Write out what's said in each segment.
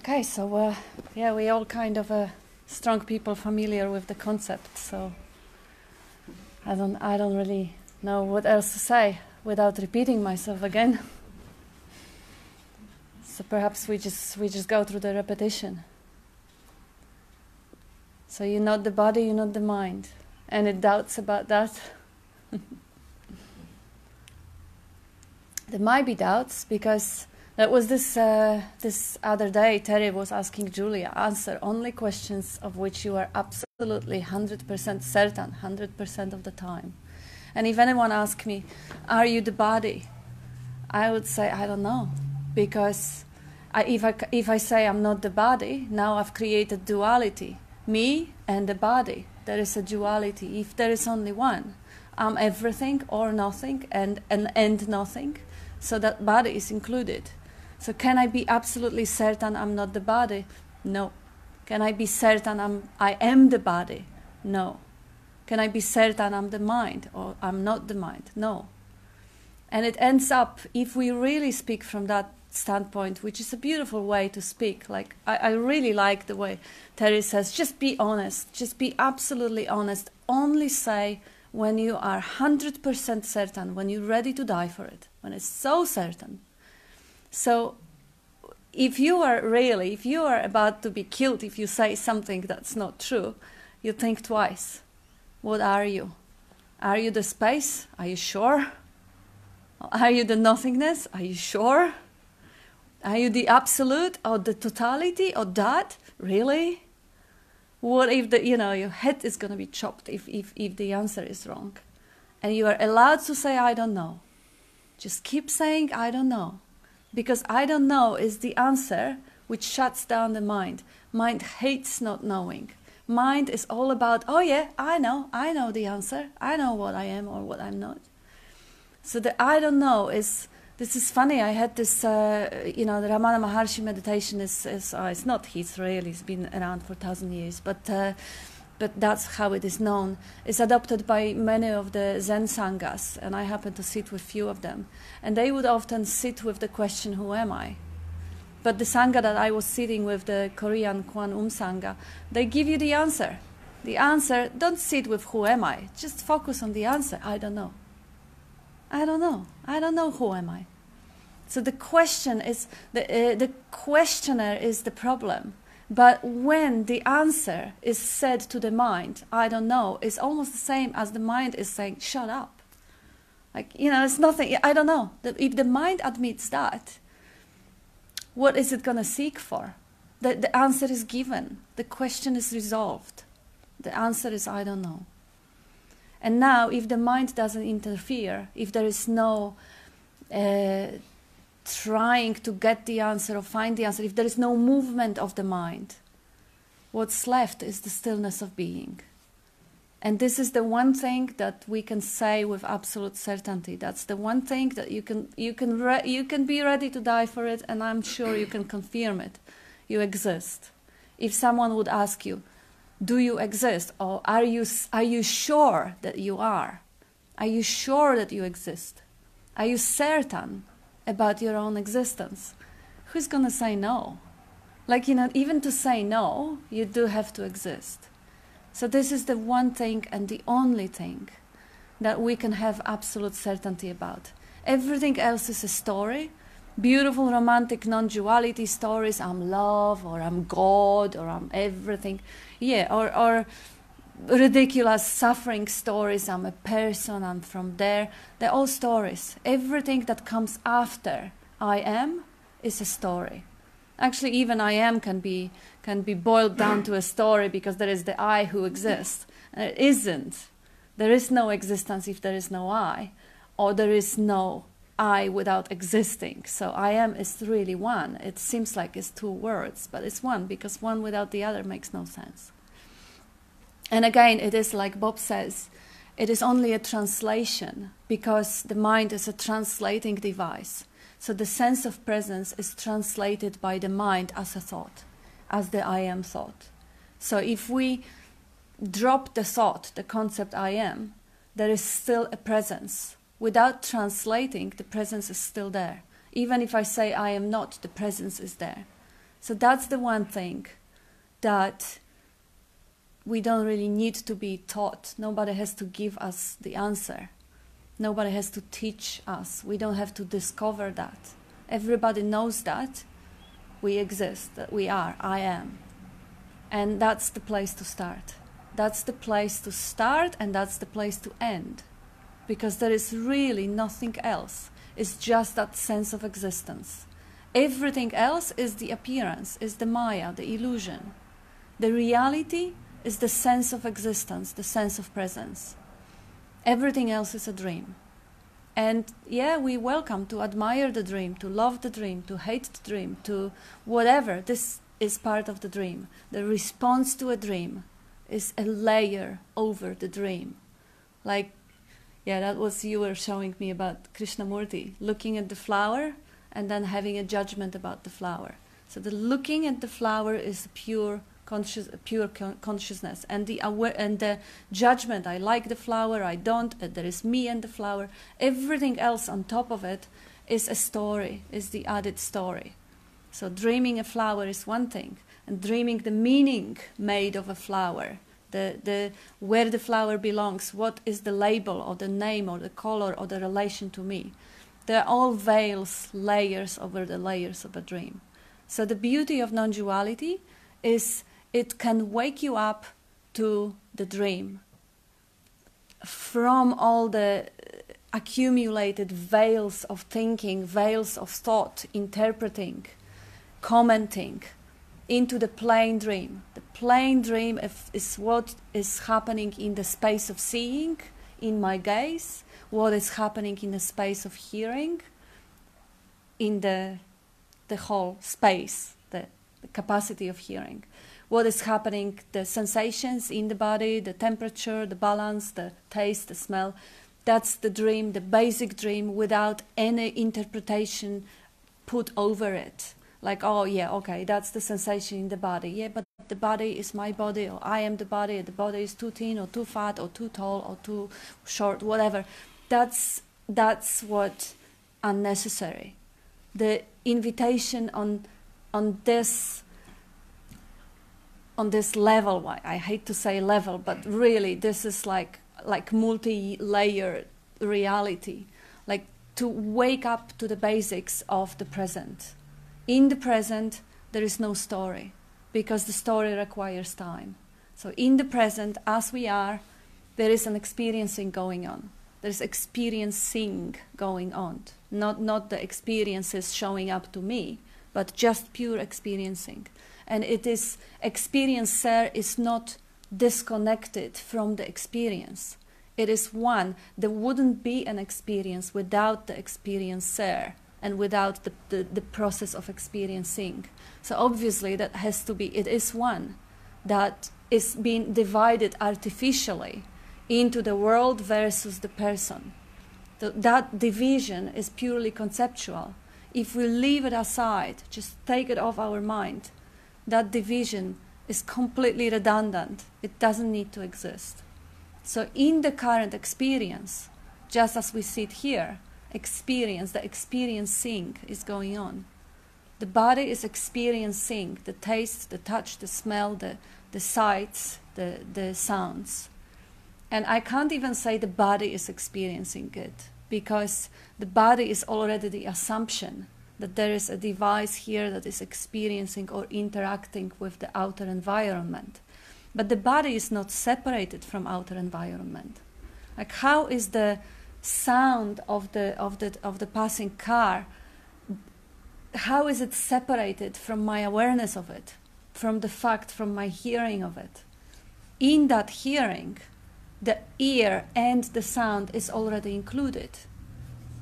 Okay, so yeah, we all kind of strong people familiar with the concept. So I don't really know what else to say without repeating myself again. So perhaps we just go through the repetition. So you're not the body, you're not the mind. Any doubts about that? There might be doubts because that was this other day. Terry was asking Julia, answer only questions of which you are absolutely 100% certain, 100% of the time. And if anyone asks me, are you the body? I would say, I don't know. Because if I say I'm not the body, now I've created duality. Me and the body. There is a duality. If there is only one, I'm everything or nothing and nothing. So that body is included. So can I be absolutely certain I'm not the body? No. Can I be certain I am the body? No. Can I be certain I'm the mind or I'm not the mind? No. And it ends up, if we really speak from that standpoint, which is a beautiful way to speak. Like I really like the way Terry says, just be honest, just be absolutely honest. Only say when you are 100% certain, when you're ready to die for it, when it's so certain. So if you are about to be killed, if you say something that's not true, you think twice. What are you? Are you the space? Are you sure? Are you the nothingness? Are you sure? Are you the absolute or the totality or that? Really? What if your head is going to be chopped if the answer is wrong? And you are allowed to say, I don't know. Just keep saying, I don't know. Because I don't know is the answer which shuts down the mind. Mind hates not knowing. Mind is all about, oh yeah, I know the answer. I know what I am or what I'm not. So the I don't know this is funny. I had this, the Ramana Maharshi meditation is it's not his really, it's been around for 1,000 years, but that's how it is known. It's adopted by many of the Zen Sanghas, and I happen to sit with few of them. And they would often sit with the question, who am I? But the Sangha that I was sitting with, the Korean Kwan Sangha, they give you the answer. The answer, don't sit with who am I, just focus on the answer, I don't know. I don't know. I don't know who am I. So the question is, the questioner is the problem. But when the answer is said to the mind, I don't know, it's almost the same as the mind is saying, shut up. Like, it's nothing, I don't know. If the mind admits that, what is it going to seek for? The answer is given. The question is resolved. The answer is, I don't know. And now, if the mind doesn't interfere, if there is no trying to get the answer or find the answer, if there is no movement of the mind, what's left is the stillness of being. And this is the one thing that we can say with absolute certainty. That's the one thing that you can be ready to die for it, and I'm sure you can confirm it. You exist. If someone would ask you, do you exist? Or are you sure that you are? Are you sure that you exist? Are you certain about your own existence? Who's going to say no? Like, even to say no, you do have to exist. So this is the one thing and the only thing that we can have absolute certainty about. Everything else is a story. Beautiful, romantic, non-duality stories. I'm love, or I'm God, or I'm everything. Yeah, or ridiculous suffering stories. I'm a person, I'm from there. They're all stories. Everything that comes after I am is a story. Actually, even I am can be boiled down to a story because there is the I who exists. And it isn't. There is no existence if there is no I, or there is no I without existing. So I am is really one. It seems like it's two words, but it's one because one without the other makes no sense. And again, it is like Bob says, it is only a translation because the mind is a translating device. So the sense of presence is translated by the mind as a thought, as the I am thought. So if we drop the thought, the concept I am, there is still a presence. Without translating, the presence is still there. Even if I say I am not, the presence is there. So that's the one thing that we don't really need to be taught. Nobody has to give us the answer. Nobody has to teach us. We don't have to discover that. Everybody knows that we exist, that we are, I am. And that's the place to start. That's the place to start, and that's the place to end. Because there is really nothing else. It's just that sense of existence. Everything else is the appearance, is the Maya, the illusion. The reality is the sense of existence, the sense of presence. Everything else is a dream. And yeah, we welcome to admire the dream, to love the dream, to hate the dream, to whatever. This is part of the dream. The response to a dream is a layer over the dream. Like, yeah, that was you were showing me about Krishnamurti, looking at the flower and then having a judgment about the flower. So the looking at the flower is pure consciousness, and the judgment, I like the flower, I don't, there is me and the flower, everything else on top of it is a story, is the added story. So dreaming a flower is one thing, and dreaming the meaning made of a flower, the where the flower belongs, what is the label or the name or the color or the relation to me. They're all veils, layers over the layers of a dream. So the beauty of non-duality is it can wake you up to the dream from all the accumulated veils of thinking, veils of thought, interpreting, commenting, into the plain dream. The plain dream is what is happening in the space of seeing, in my gaze, what is happening in the space of hearing, in the whole space, the capacity of hearing. What is happening, the sensations in the body, the temperature, the balance, the taste, the smell. That's the dream, the basic dream, without any interpretation put over it. Like, oh yeah, okay, that's the sensation in the body. Yeah, but the body is my body, or I am the body is too thin or too fat or too tall or too short, whatever. That's what unnecessary. The invitation on this level, I hate to say level, but really this is like multi-layered reality, like to wake up to the basics of the present. In the present, there is no story, because the story requires time. So in the present, as we are, there is an experiencing going on. There's experiencing going on, not the experiences showing up to me, but just pure experiencing. And it is, experiencer is not disconnected from the experience. It is one. There wouldn't be an experience without the experiencer and without the process of experiencing. So obviously that has to be, it is one that is being divided artificially into the world versus the person. That division is purely conceptual. If we leave it aside, just take it off our mind, that division is completely redundant. It doesn't need to exist. So in the current experience, just as we sit here, experience, the experiencing is going on. The body is experiencing the taste, the touch, the smell, the sights, the sounds. And I can't even say the body is experiencing it, because the body is already the assumption that there is a device here that is experiencing or interacting with the outer environment. But the body is not separated from outer environment. Like, how is the sound of the passing car, how is it separated from my awareness of it, from the fact, from my hearing of it? In that hearing, the ear and the sound is already included.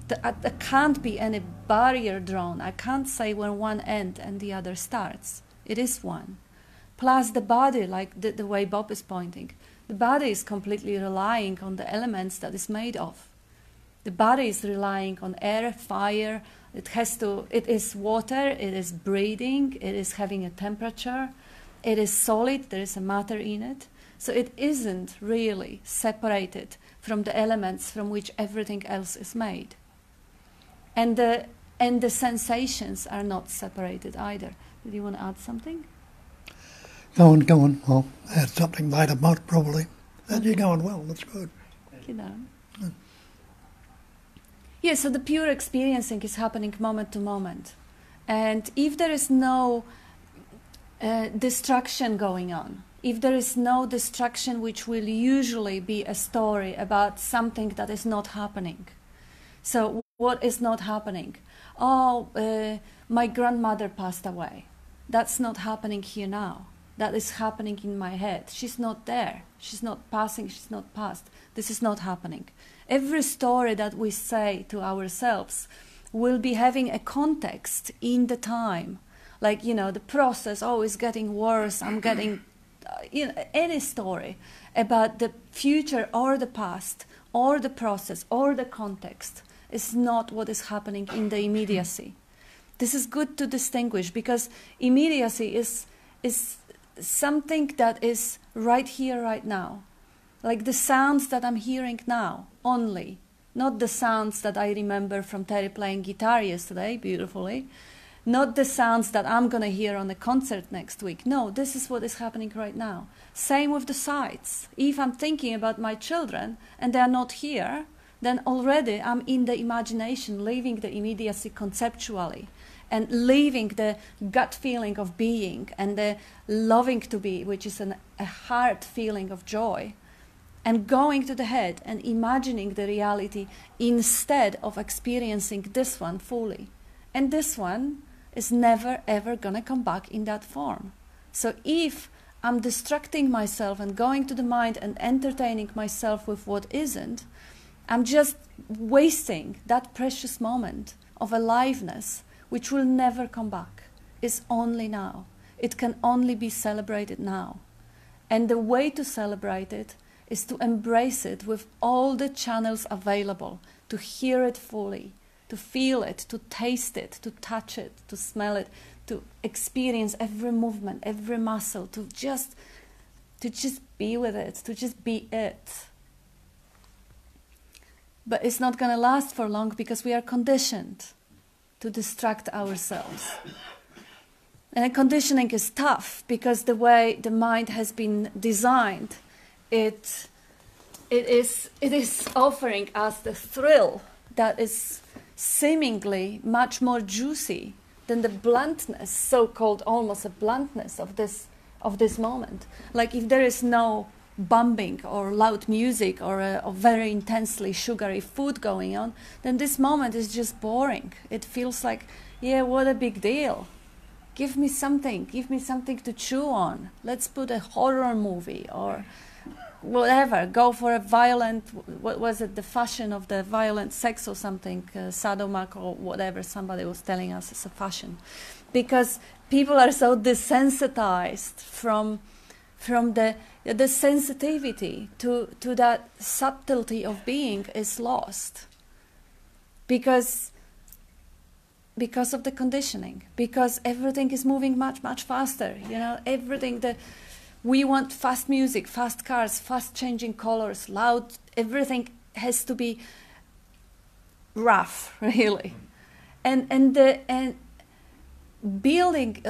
There can't be any barrier drawn. I can't say when one ends and the other starts. It is one. Plus the body, like the way Bob is pointing, the body is completely relying on the elements that it's made of. The body is relying on air, fire, it is water, it is breathing, it is having a temperature, it is solid, there is a matter in it. So it isn't really separated from the elements from which everything else is made. And the sensations are not separated either. Did you want to add something? Go on. I'll add something later, probably. You're going well, that's good. You know. Yeah, so the pure experiencing is happening moment to moment. And if there is no distraction going on, if there is no distraction which will usually be a story about something that is not happening. So what is not happening? My grandmother passed away. That's not happening here now. That is happening in my head. She's not there. She's not passing. She's not past. This is not happening. Every story that we say to ourselves will be having a context in the time. Like, the process, is getting worse. I'm getting, any story about the future or the past or the process or the context is not what is happening in the immediacy. This is good to distinguish, because immediacy is something that is right here, right now. Like the sounds that I'm hearing now, only. Not the sounds that I remember from Terry playing guitar yesterday, beautifully. Not the sounds that I'm going to hear on a concert next week. No, this is what is happening right now. Same with the sights. If I'm thinking about my children and they're not here, then already I'm in the imagination, leaving the immediacy conceptually, and leaving the gut feeling of being and the loving to be, which is a heart feeling of joy, and going to the head and imagining the reality instead of experiencing this one fully. And this one is never ever gonna come back in that form. So if I'm distracting myself and going to the mind and entertaining myself with what isn't, I'm just wasting that precious moment of aliveness, which will never come back. It's only now. It can only be celebrated now. And the way to celebrate it is to embrace it with all the channels available, to hear it fully, to feel it, to taste it, to touch it, to smell it, to experience every movement, every muscle, to just be with it, to just be it. But it's not going to last for long, because we are conditioned to distract ourselves. And conditioning is tough, because the way the mind has been designed, it is offering us the thrill that is seemingly much more juicy than the bluntness, so-called almost a bluntness of this moment. Like if there is no bumping or loud music or a very intensely sugary food going on, then this moment is just boring. It feels like, yeah, what a big deal. Give me something to chew on. Let's put a horror movie or whatever. Go for a violent, what was it, the fashion of the violent sex or something, sadomac or whatever somebody was telling us it's a fashion. Because people are so desensitized from the sensitivity to that subtlety of being is lost. Because of the conditioning, because everything is moving much, much faster. Everything that we want, fast music, fast cars, fast changing colors, loud, everything has to be rough, really. And rebuilding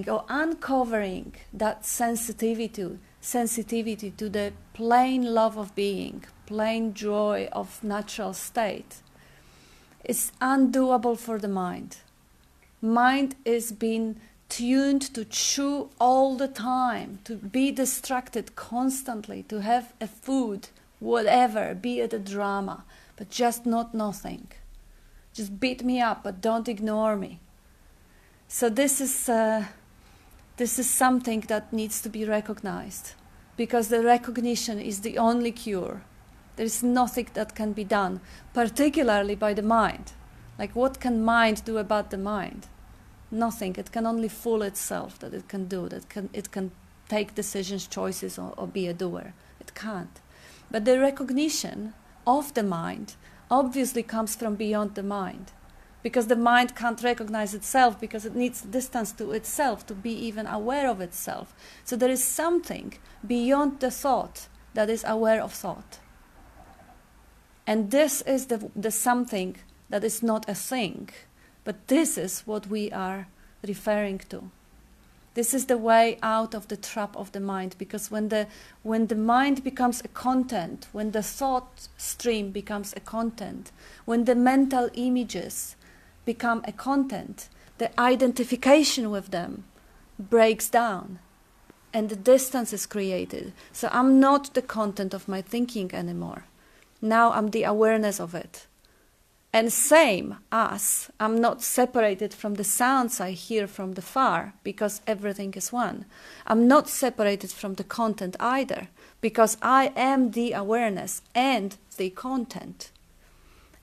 or uncovering that sensitivity to the plain love of being, plain joy of natural state, is undoable for the mind. Mind is being tuned to chew all the time, to be distracted constantly, to have a food, whatever, be it a drama, but just not nothing. Just beat me up, but don't ignore me. So this is something that needs to be recognized, because the recognition is the only cure. There is nothing that can be done, particularly by the mind. Like, what can mind do about the mind? Nothing. It can only fool itself that it can do, it can take decisions, choices, or be a doer. It can't. But the recognition of the mind obviously comes from beyond the mind, because the mind can't recognize itself, because it needs distance to itself to be even aware of itself. So there is something beyond the thought that is aware of thought. And this is the something that is not a thing, but this is what we are referring to. This is the way out of the trap of the mind, because when the mind becomes a content, when the thought stream becomes a content, when the mental images become a content, the identification with them breaks down and the distance is created. So I'm not the content of my thinking anymore. Now I'm the awareness of it. And same as I'm not separated from the sounds I hear from the far, because everything is one. I'm not separated from the content either, because I am the awareness and the content.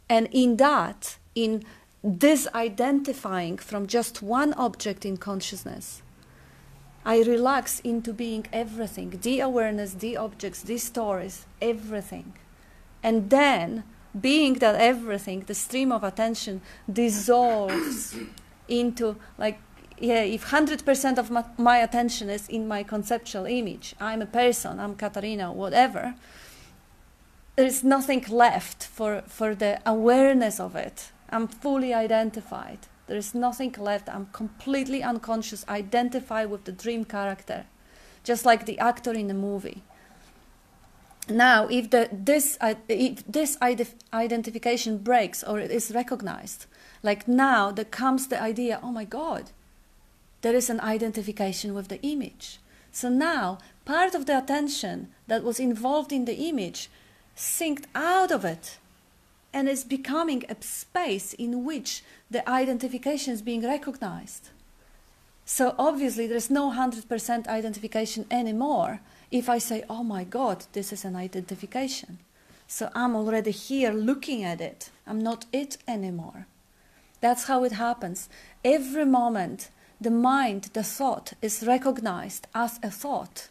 And in that, in disidentifying from just one object in consciousness, I relax into being everything, the awareness, the objects, the stories, everything. And then, being that everything, the stream of attention dissolves into, like, if 100% of my attention is in my conceptual image, I'm a person, I'm Katarina, whatever, there is nothing left for the awareness of it. I'm fully identified. There is nothing left. I'm completely unconscious, identify with the dream character, just like the actor in the movie. Now, if this identification breaks or it is recognized, like now there comes the idea, oh my God, there is an identification with the image. So now part of the attention that was involved in the image synced out of it and is becoming a space in which the identification is being recognized. So obviously there's no 100% identification anymore if I say, oh my God, this is an identification. So I'm already here looking at it. I'm not it anymore. That's how it happens. Every moment the mind, the thought, is recognized as a thought.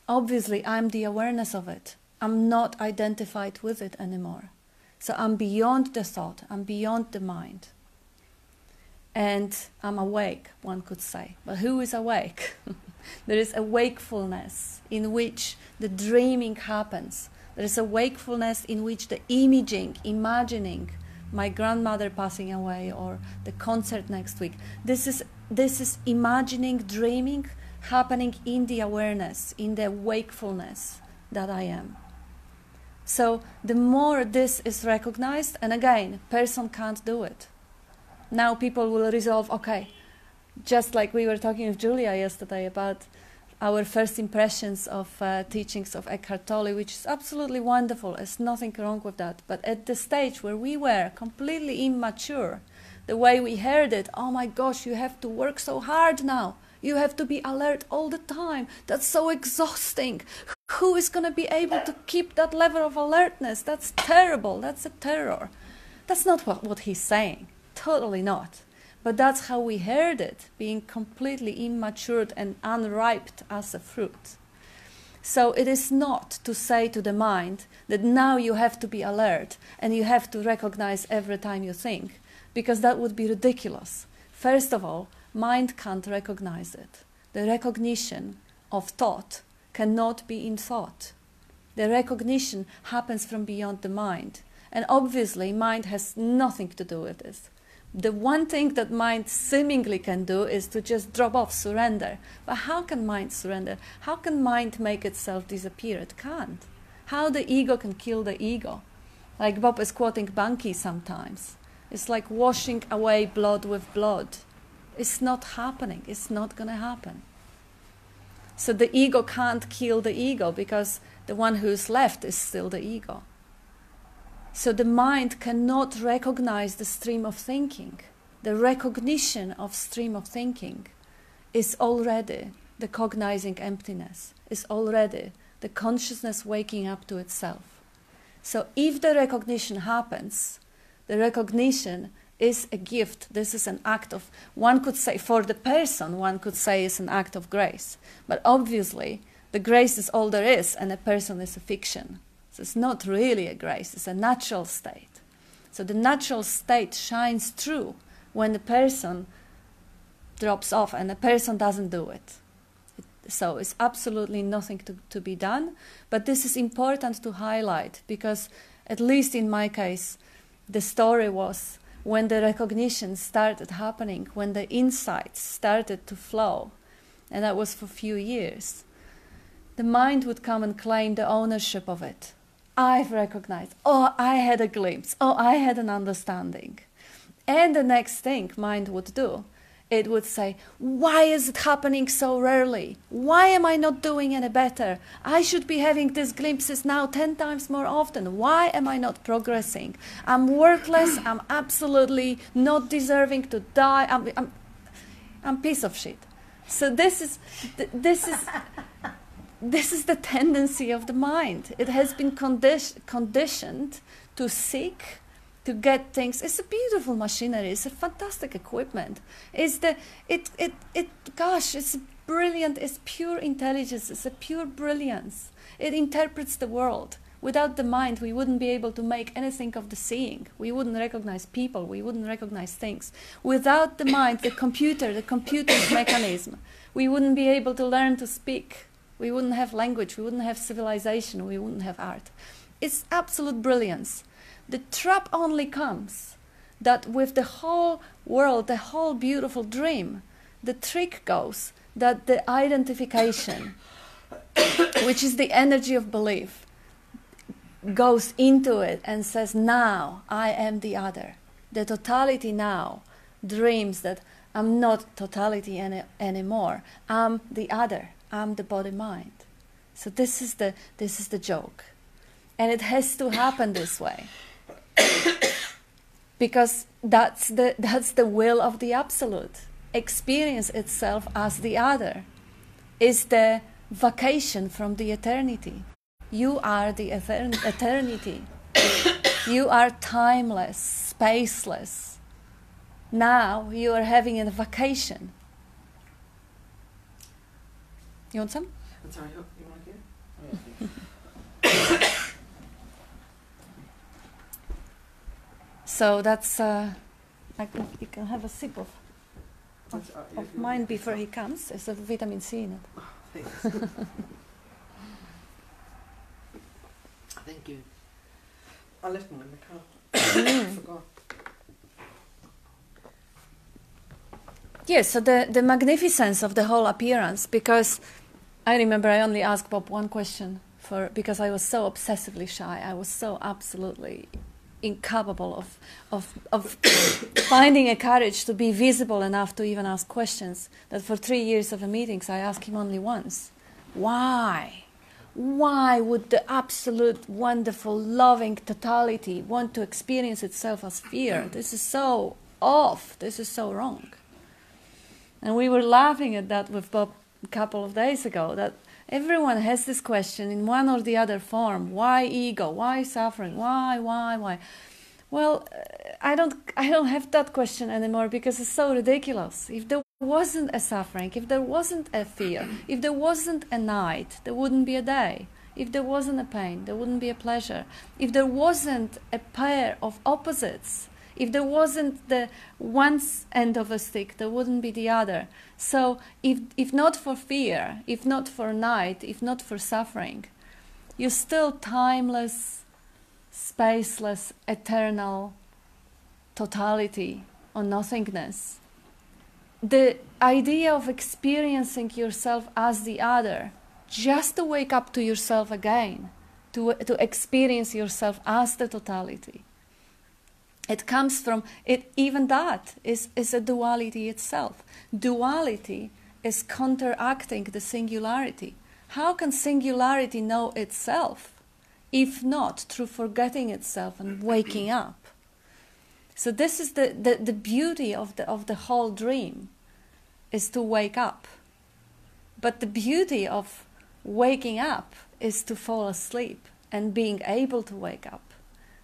Obviously I'm the awareness of it. I'm not identified with it anymore. So I'm beyond the thought, I'm beyond the mind. And I'm awake, one could say. But who is awake? There is a wakefulness in which the dreaming happens. There is a wakefulness in which the imaging, imagining my grandmother passing away or the concert next week. This is imagining, dreaming, happening in the awareness, in the wakefulness that I am. So the more this is recognized, and again, person can't do it. Now people will resolve, okay, just like we were talking with Julia yesterday about our first impressions of teachings of Eckhart Tolle, which is absolutely wonderful. There's nothing wrong with that. But at the stage where we were completely immature, the way we heard it, oh my gosh, you have to work so hard now. You have to be alert all the time. That's so exhausting. Who is going to be able to keep that level of alertness? That's terrible. That's a terror. That's not what he's saying. Totally not. But that's how we heard it, being completely immatured and unripe as a fruit. So it is not to say to the mind that now you have to be alert and you have to recognize every time you think, because that would be ridiculous. First of all, mind can't recognize it. The recognition of thought cannot be in thought. The recognition happens from beyond the mind. And obviously, mind has nothing to do with this. The one thing that mind seemingly can do is to just drop off, surrender. But how can mind surrender? How can mind make itself disappear? It can't. How the ego can kill the ego? Like Bob is quoting Banki sometimes. It's like washing away blood with blood. It's not happening. It's not going to happen. So the ego can't kill the ego because the one who's left is still the ego. So the mind cannot recognize the stream of thinking. The recognition of stream of thinking is already the cognizing emptiness, is already the consciousness waking up to itself. So if the recognition happens, the recognition is a gift. This is an act of, one could say, for the person, one could say it's an act of grace. But obviously, the grace is all there is, and a person is a fiction. So it's not really a grace, it's a natural state. So the natural state shines through when the person drops off and the person doesn't do it. So it's absolutely nothing to be done. But this is important to highlight because, at least in my case, the story was when the recognition started happening, when the insights started to flow, and that was for a few years, the mind would come and claim the ownership of it. I've recognized, oh, I had a glimpse, oh, I had an understanding. And the next thing mind would do, it would say, why is it happening so rarely? Why am I not doing any better? I should be having these glimpses now 10 times more often. Why am I not progressing? I'm worthless, I'm absolutely not deserving to die, I'm a piece of shit. So this is the tendency of the mind. It has been conditioned to seek, to get things. It's a beautiful machinery. It's a fantastic equipment. It's brilliant. It's pure intelligence. It's a pure brilliance. It interprets the world. Without the mind, we wouldn't be able to make anything of the seeing. We wouldn't recognize people. We wouldn't recognize things. Without the mind, the computer's mechanism, we wouldn't be able to learn to speak. We wouldn't have language. We wouldn't have civilization. We wouldn't have art. It's absolute brilliance. The trap only comes that with the whole world, the whole beautiful dream, the trick goes that the identification, which is the energy of belief, goes into it and says, now I am the other. The totality now dreams that I'm not totality anymore. I'm the other. I'm the body-mind. So this is the joke. And it has to happen this way. Because that's the will of the Absolute. Experience itself as the other is the vacation from the eternity. You are the eternity. You are timeless, spaceless. Now you are having a vacation. You want some? I'm sorry, you want to get? So that's, I think you can have a sip of mine before he comes. There's a vitamin C in it. Oh, thanks. Thank you. I left mine in the car. I forgot. Yes, so the magnificence of the whole appearance, because I remember I only asked Bob one question because I was so obsessively shy. I was so absolutely incapable of finding a courage to be visible enough to even ask questions, that for 3 years of the meetings I asked him only once. Why? Why would the absolute, wonderful, loving totality want to experience itself as fear? This is so off. This is so wrong. And we were laughing at that with Bob a couple of days ago, that everyone has this question in one or the other form. Why ego? Why suffering? Why? Well, I don't have that question anymore because it's so ridiculous. If there wasn't a suffering, if there wasn't a fear, if there wasn't a night, there wouldn't be a day. If there wasn't a pain, there wouldn't be a pleasure. If there wasn't a pair of opposites, if there wasn't the one end of a stick, there wouldn't be the other. So if not for fear, if not for night, if not for suffering, you're still timeless, spaceless, eternal totality or nothingness. The idea of experiencing yourself as the other, just to wake up to yourself again, to experience yourself as the totality, it comes from it. Even that is a duality itself. Duality is counteracting the singularity. How can singularity know itself if not through forgetting itself and waking up? So this is the beauty of the whole dream, is to wake up. But the beauty of waking up is to fall asleep and being able to wake up.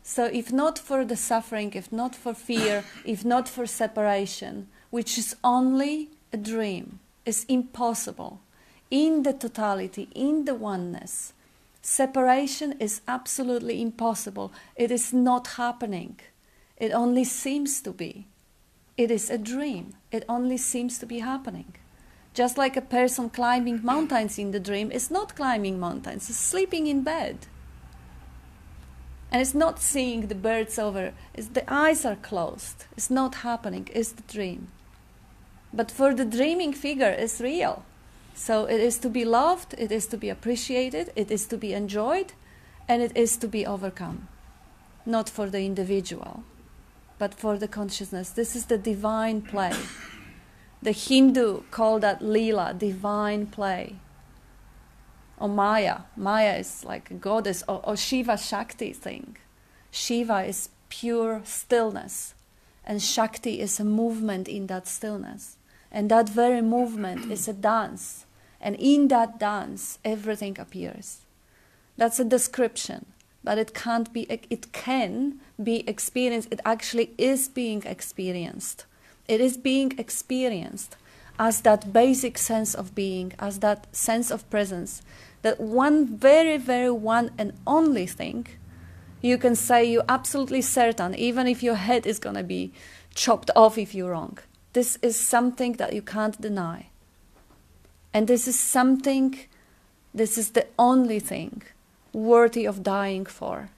So if not for the suffering, if not for fear, if not for separation, which is only a dream, is impossible. In the totality, in the oneness, separation is absolutely impossible. It is not happening. It only seems to be. It is a dream. It only seems to be happening. Just like a person climbing mountains in the dream is not climbing mountains, it's sleeping in bed. And it's not seeing the birds over, it's the eyes are closed. It's not happening, it's the dream. But for the dreaming figure, it's real. So it is to be loved, it is to be appreciated, it is to be enjoyed, and it is to be overcome. Not for the individual, but for the consciousness. This is the divine play. The Hindu call that Leela, divine play. Or Maya. Maya is like a goddess, or Shiva Shakti thing. Shiva is pure stillness, and Shakti is a movement in that stillness. And that very movement is a dance. And in that dance, everything appears. That's a description, but it can be experienced. It actually is being experienced. It is being experienced as that basic sense of being, as that sense of presence, that one very, very one and only thing you can say you're absolutely certain, even if your head is going to be chopped off if you're wrong. This is something that you can't deny. And this is the only thing worthy of dying for.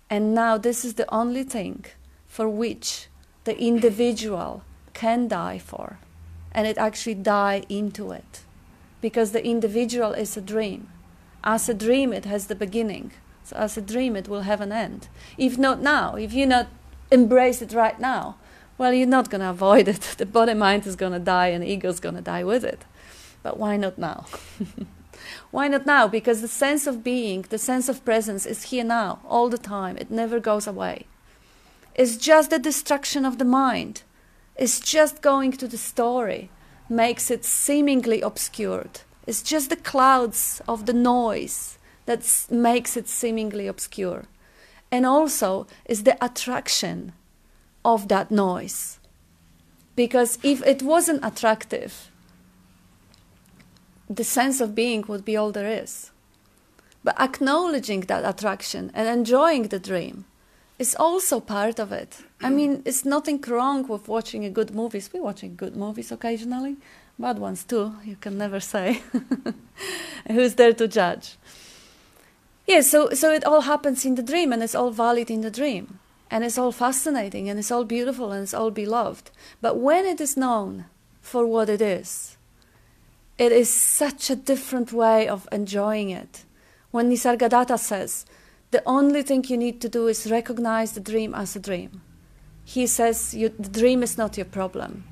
And now this is the only thing for which the individual can die for. And it actually die into it. Because the individual is a dream. As a dream, it has the beginning. So as a dream, it will have an end. If not now, if you not embrace it right now, well, you're not going to avoid it. The body-mind is going to die and ego is going to die with it. But why not now? Why not now? Because the sense of being, the sense of presence is here now, all the time. It never goes away. It's just the destruction of the mind. It's just going to the story, makes it seemingly obscured. It's just the clouds of the noise that makes it seemingly obscure. And also is the attraction of that noise. Because if it wasn't attractive, the sense of being would be all there is. But acknowledging that attraction and enjoying the dream is also part of it. I mean, it's nothing wrong with watching good movies. We're watching good movies occasionally, bad ones too, you can never say. Who's there to judge? Yeah, so it all happens in the dream, and it's all valid in the dream. And it's all fascinating, and it's all beautiful, and it's all beloved. But when it is known for what it is such a different way of enjoying it. When Nisargadatta says, the only thing you need to do is recognize the dream as a dream. He says, the dream is not your problem.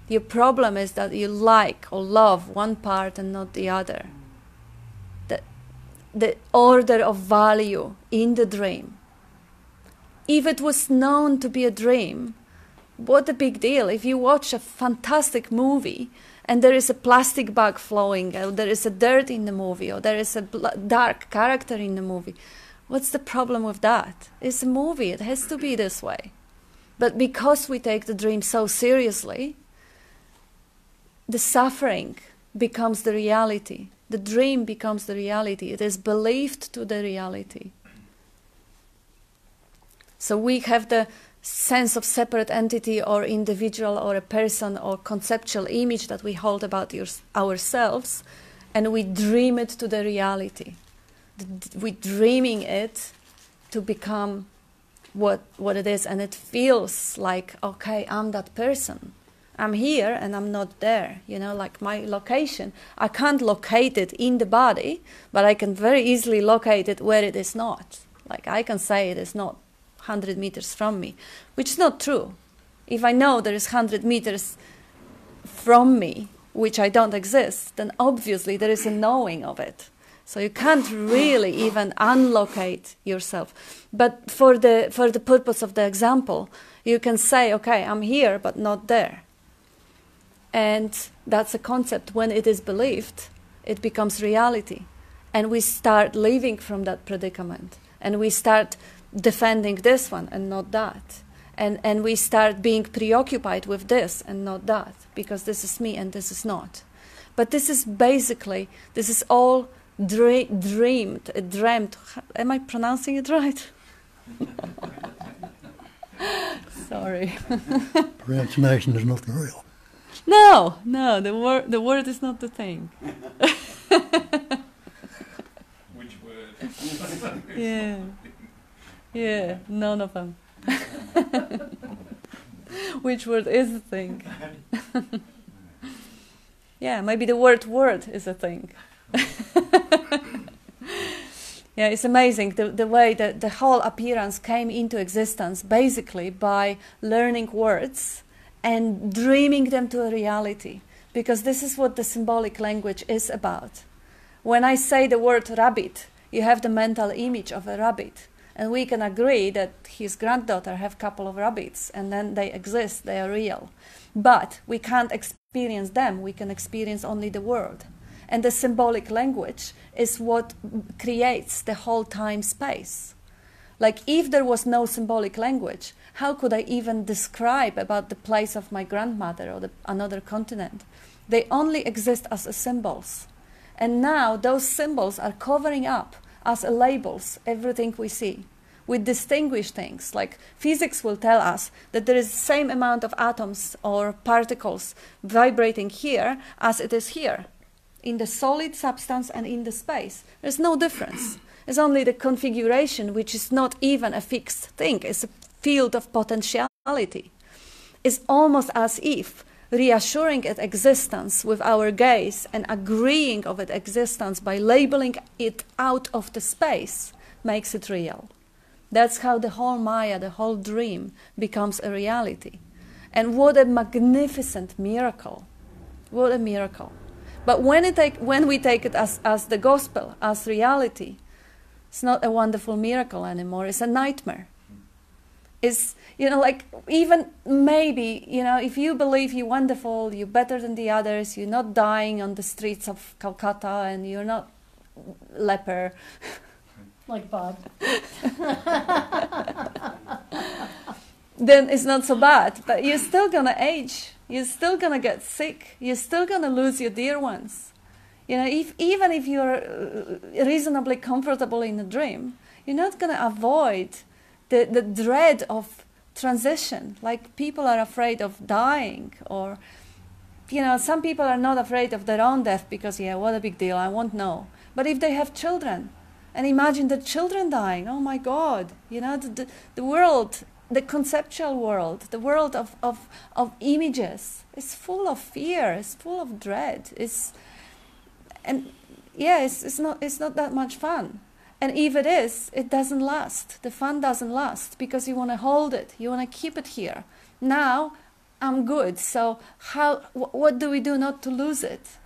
Your problem is that you like or love one part and not the other. The order of value in the dream. If it was known to be a dream, what a big deal. If you watch a fantastic movie and there is a plastic bag flowing, or there is a dirt in the movie, or there is a dark character in the movie, what's the problem with that? It's a movie, it has to be this way. But because we take the dream so seriously, the suffering becomes the reality. The dream becomes the reality. It is believed to the reality. So we have the sense of separate entity or individual or a person or conceptual image that we hold about ourselves, and we dream it to the reality. We're dreaming it to become what it is, and it feels like, okay, I'm that person. I'm here and I'm not there. You know, like my location. I can't locate it in the body, but I can very easily locate it where it is not. Like I can say it is not 100 meters from me, which is not true. If I know there is 100 meters from me, which I don't exist, then obviously there is a knowing of it. So you can't really even unlocate yourself. But for the purpose of the example, you can say, okay, I'm here, but not there. And that's a concept. When it is believed, it becomes reality. And we start living from that predicament. And we start defending this one and not that. And we start being preoccupied with this and not that, because this is me and this is not. But this is basically, this is all dreamt. Am I pronouncing it right? Sorry. Pronunciation is not real. No, the word is not the thing. Which word? Yeah. Yeah, none of them. Which word is a thing? Yeah, maybe the word is a thing. Yeah, it's amazing the way that the whole appearance came into existence basically by learning words and dreaming them to a reality. Because this is what the symbolic language is about. When I say the word rabbit, you have the mental image of a rabbit. And we can agree that his granddaughter have a couple of rabbits and then they exist, they are real. But we can't experience them, we can experience only the world. And the symbolic language is what creates the whole time-space. Like if there was no symbolic language, how could I even describe about the place of my grandmother or another continent? They only exist as symbols. And now those symbols are covering up as labels everything we see. We distinguish things, like physics will tell us that there is the same amount of atoms or particles vibrating here as it is here, in the solid substance and in the space. There's no difference. It's only the configuration, which is not even a fixed thing. It's a field of potentiality. It's almost as if reassuring its existence with our gaze and agreeing of its existence by labeling it out of the space makes it real. That's how the whole Maya, the whole dream, becomes a reality. And what a magnificent miracle. What a miracle. But when we take it as the gospel, as reality, it's not a wonderful miracle anymore, it's a nightmare. It's, like even maybe, if you believe you're wonderful, you're better than the others, you're not dying on the streets of Calcutta and you're not leper. Like Bob. Then it's not so bad, but you're still gonna age. You're still gonna get sick. You're still gonna lose your dear ones. Even if you're reasonably comfortable in a dream, you're not gonna avoid the dread of transition. Like people are afraid of dying, or some people are not afraid of their own death because what a big deal, I won't know. But if they have children, and imagine the children dying, oh my God, the world, the conceptual world, the world of images is full of fear, it's full of dread. It's not that much fun. And if it is, it doesn't last. The fun doesn't last because you want to hold it, you want to keep it here. Now I'm good, so what do we do not to lose it?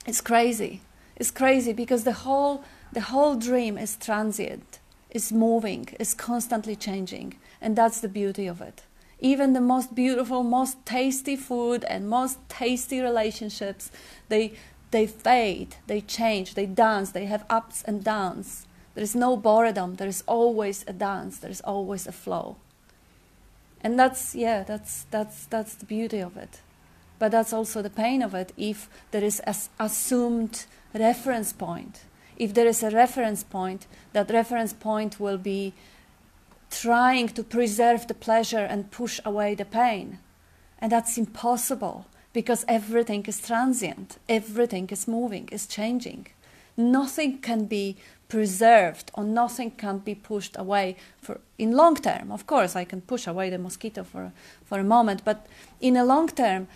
It's crazy. It's crazy because the whole dream is transient, is moving, is constantly changing. And that's the beauty of it. Even the most beautiful, most tasty food and most tasty relationships, they fade, they change, they dance, they have ups and downs. There is no boredom, there is always a dance, there is always a flow. And that's the beauty of it. But that's also the pain of it if there is an assumed reference point. If there is a reference point, that reference point will be trying to preserve the pleasure and push away the pain. And that's impossible because everything is transient, everything is moving, is changing. Nothing can be preserved or nothing can be pushed away in long term. Of course, I can push away the mosquito for a moment, but in a long term,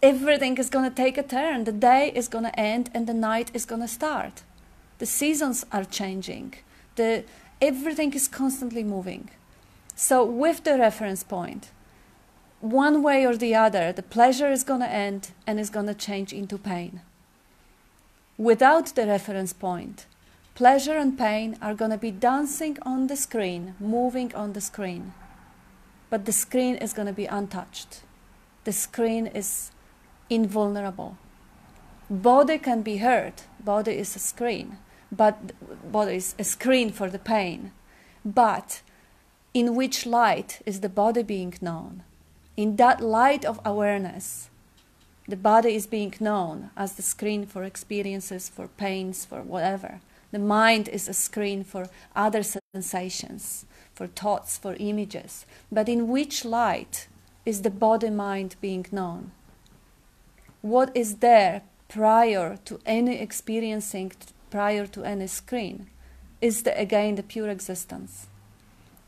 everything is going to take a turn. The day is going to end and the night is going to start. The seasons are changing. Everything is constantly moving. So with the reference point, one way or the other, the pleasure is going to end and is going to change into pain. Without the reference point, pleasure and pain are going to be dancing on the screen, moving on the screen. But the screen is going to be untouched. The screen is invulnerable. Body can be hurt. Body is a screen. But body is a screen for the pain. But in which light is the body being known? In that light of awareness, the body is being known as the screen for experiences, for pains, for whatever. The mind is a screen for other sensations, for thoughts, for images. But in which light is the body-mind being known? What is there prior to any experiencing, prior to any screen? is again the pure existence.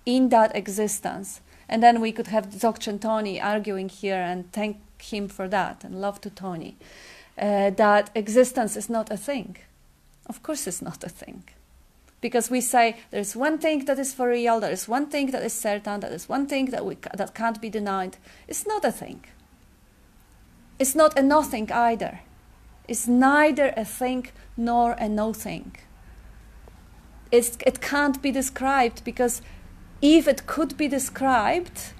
In that existence, and then we could have Dzogchen Tony arguing here and thank him for that, and love to Tony, that existence is not a thing. Of course it's not a thing. Because we say there's one thing that is for real, there is one thing that is certain, there is one thing that can't be denied. It's not a thing. It's not a nothing either. It's neither a thing nor a no-thing. It can't be described, because if it could be described,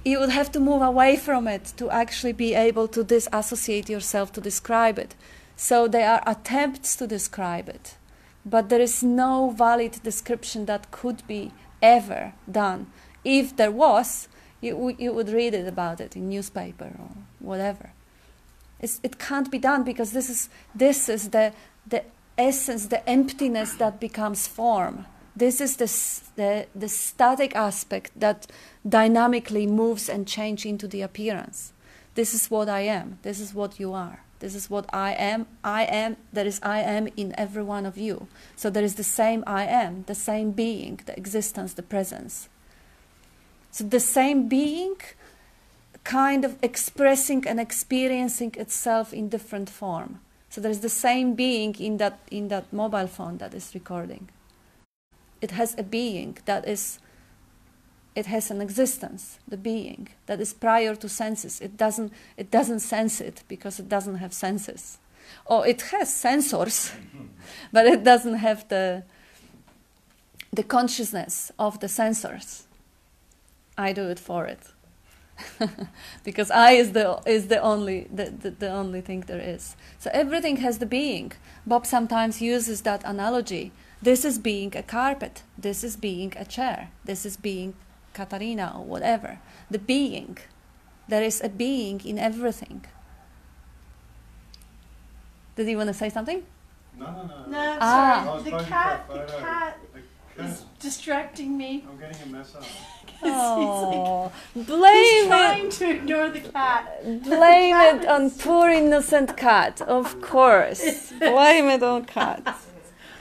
you would have to move away from it to actually be able to disassociate yourself to describe it. So there are attempts to describe it, but there is no valid description that could be ever done. If there was, you would read it about it in newspaper or whatever. It can't be done, because this is the essence, the emptiness that becomes form. This is the static aspect that dynamically moves and changes into the appearance. This is what I am. This is what you are. This is what I am. I am. There is I am in every one of you. So there is the same I am, the same being, the existence, the presence. So the same being kind of expressing and experiencing itself in different form. So there is the same being in that mobile phone that is recording. It has a being it has an existence, the being that is prior to senses. It doesn't sense it because it doesn't have senses. Or it has sensors, but it doesn't have the consciousness of the sensors. I do it for it. Because I is the only thing there is. So everything has the being. Bob sometimes uses that analogy. This is being a carpet. This is being a chair. This is being Katarina or whatever. The being. There is a being in everything. Did you want to say something? No. No, Ah. sorry. The cat is distracting me. I'm getting a mess up. Oh, He's blame trying it! to ignore the cat. Blame it on poor innocent cat. Of course, blame it on cat.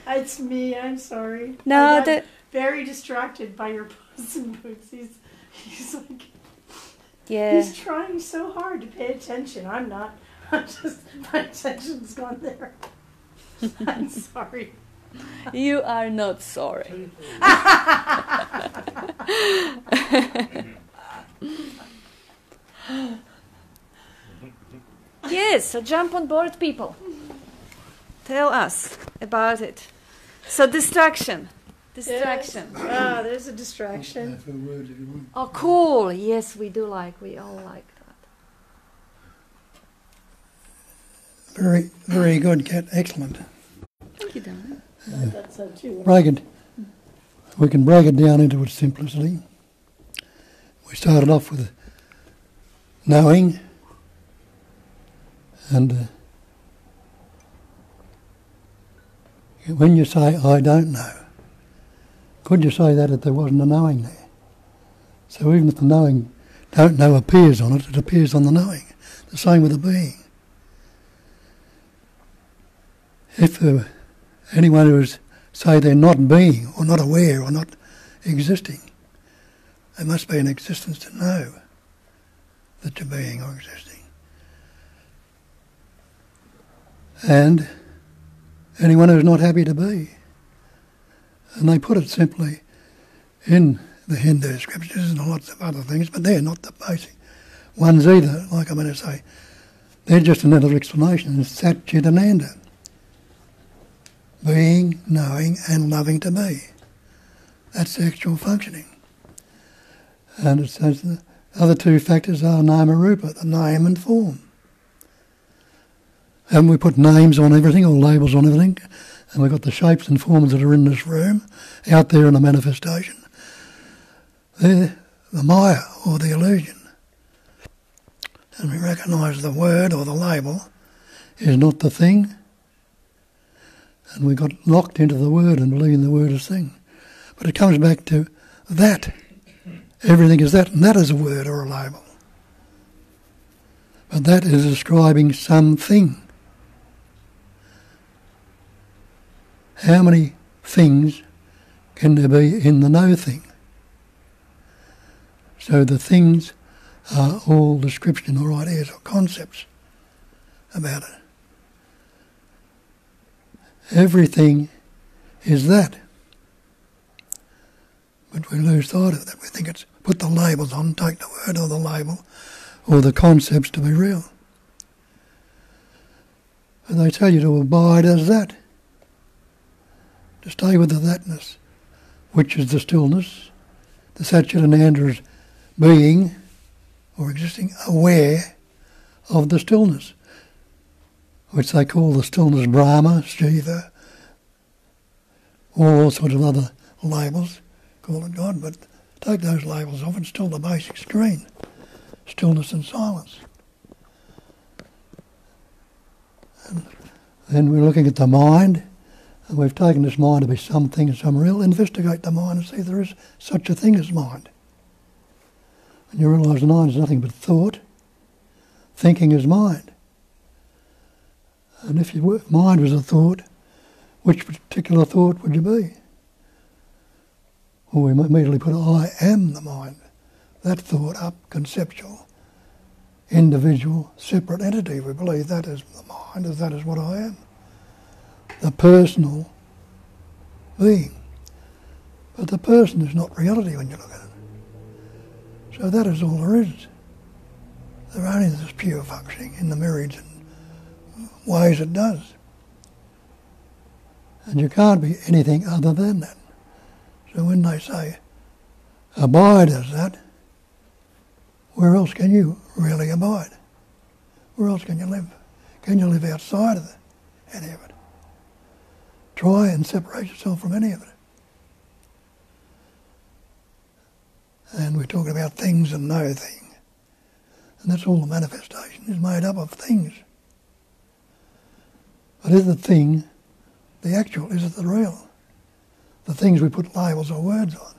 It's me. I'm sorry. No, I got very distracted by your Puss in Boots. He's like, Yeah. he's trying so hard to pay attention. I'm not. I'm just, my attention's gone there. I'm sorry. You are not sorry. Yes, so jump on board, people. Tell us about it. So distraction. Distraction. Ah, there's a distraction. For words if you want. Oh, cool. Yes, we all like that. Very, very good, Kat. Excellent. Thank you, darling. That's so too. We can break it down into its simplicity. We started off with knowing, and when you say, I don't know, could you say that if there wasn't a knowing there? So even if the knowing, don't know appears on it, it appears on the knowing. The same with the being. If anyone who is, say they're not being, or not aware, or not existing, there must be an existence to know that you're being or existing. And anyone who's not happy to be. And they put it simply in the Hindu scriptures and lots of other things, but they're not the basic ones either, like I'm going to say. They're just another explanation. It's Sept, Chit and Ananda. Being, knowing and loving to be. That's the actual functioning. And it says the other two factors are nama rupa, the name and form. Haven't we put names on everything or labels on everything? And we've got the shapes and forms that are in this room, out there in the manifestation. They're the Maya or the illusion. And we recognise the word or the label is not the thing. And we got locked into the word and believing the word is thing. But it comes back to that. Everything is that, and that is a word or a label. But that is describing something. How many things can there be in the no thing? So the things are all description or ideas or concepts about it. Everything is that. But we lose sight of that. We think it's put the labels on, take the word or the label or the concepts to be real. And they tell you to abide as that. To stay with the thatness, which is the stillness, the Satchitananda is being or existing aware of the stillness, which they call the stillness Brahma, Shiva, or all sorts of other labels, call it God, but take those labels off, it's still the basic screen, stillness and silence. And then we're looking at the mind, and we've taken this mind to be something, some real. Investigate the mind and see if there is such a thing as mind. And you realise the mind is nothing but thought. Thinking is mind. And if your mind was a thought, which particular thought would you be? Well, we immediately put I am the mind. That thought up, conceptual, individual, separate entity. We believe that is the mind, as that is what I am. The personal being. But the person is not reality when you look at it. So that is all there is. There only this pure functioning in the myriads and ways it does. And you can't be anything other than that. So when they say, abide as that, where else can you really abide? Where else can you live? Can you live outside of any of it? Try and separate yourself from any of it. And we're talking about things and no thing. And that's all the manifestation is made up of things. But is the thing the actual? Is it the real? The things we put labels or words on.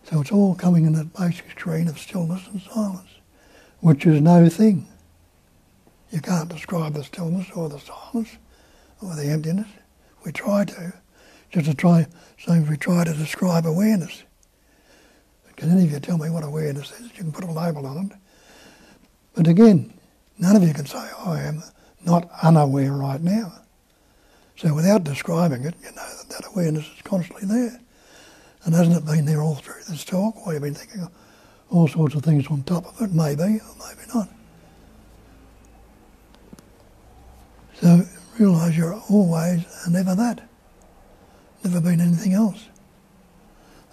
So it's all coming in that basic screen of stillness and silence, which is no thing. You can't describe the stillness or the silence or the emptiness. We try to. Just to try, same as we try to describe awareness. Can any of you tell me what awareness is? You can put a label on it. But again, none of you can say, I am not unaware right now. So without describing it, you know that awareness is constantly there. And hasn't it been there all through this talk? Or you've been thinking of all sorts of things on top of it, maybe, or maybe not. So realise you're always and never that. Never been anything else.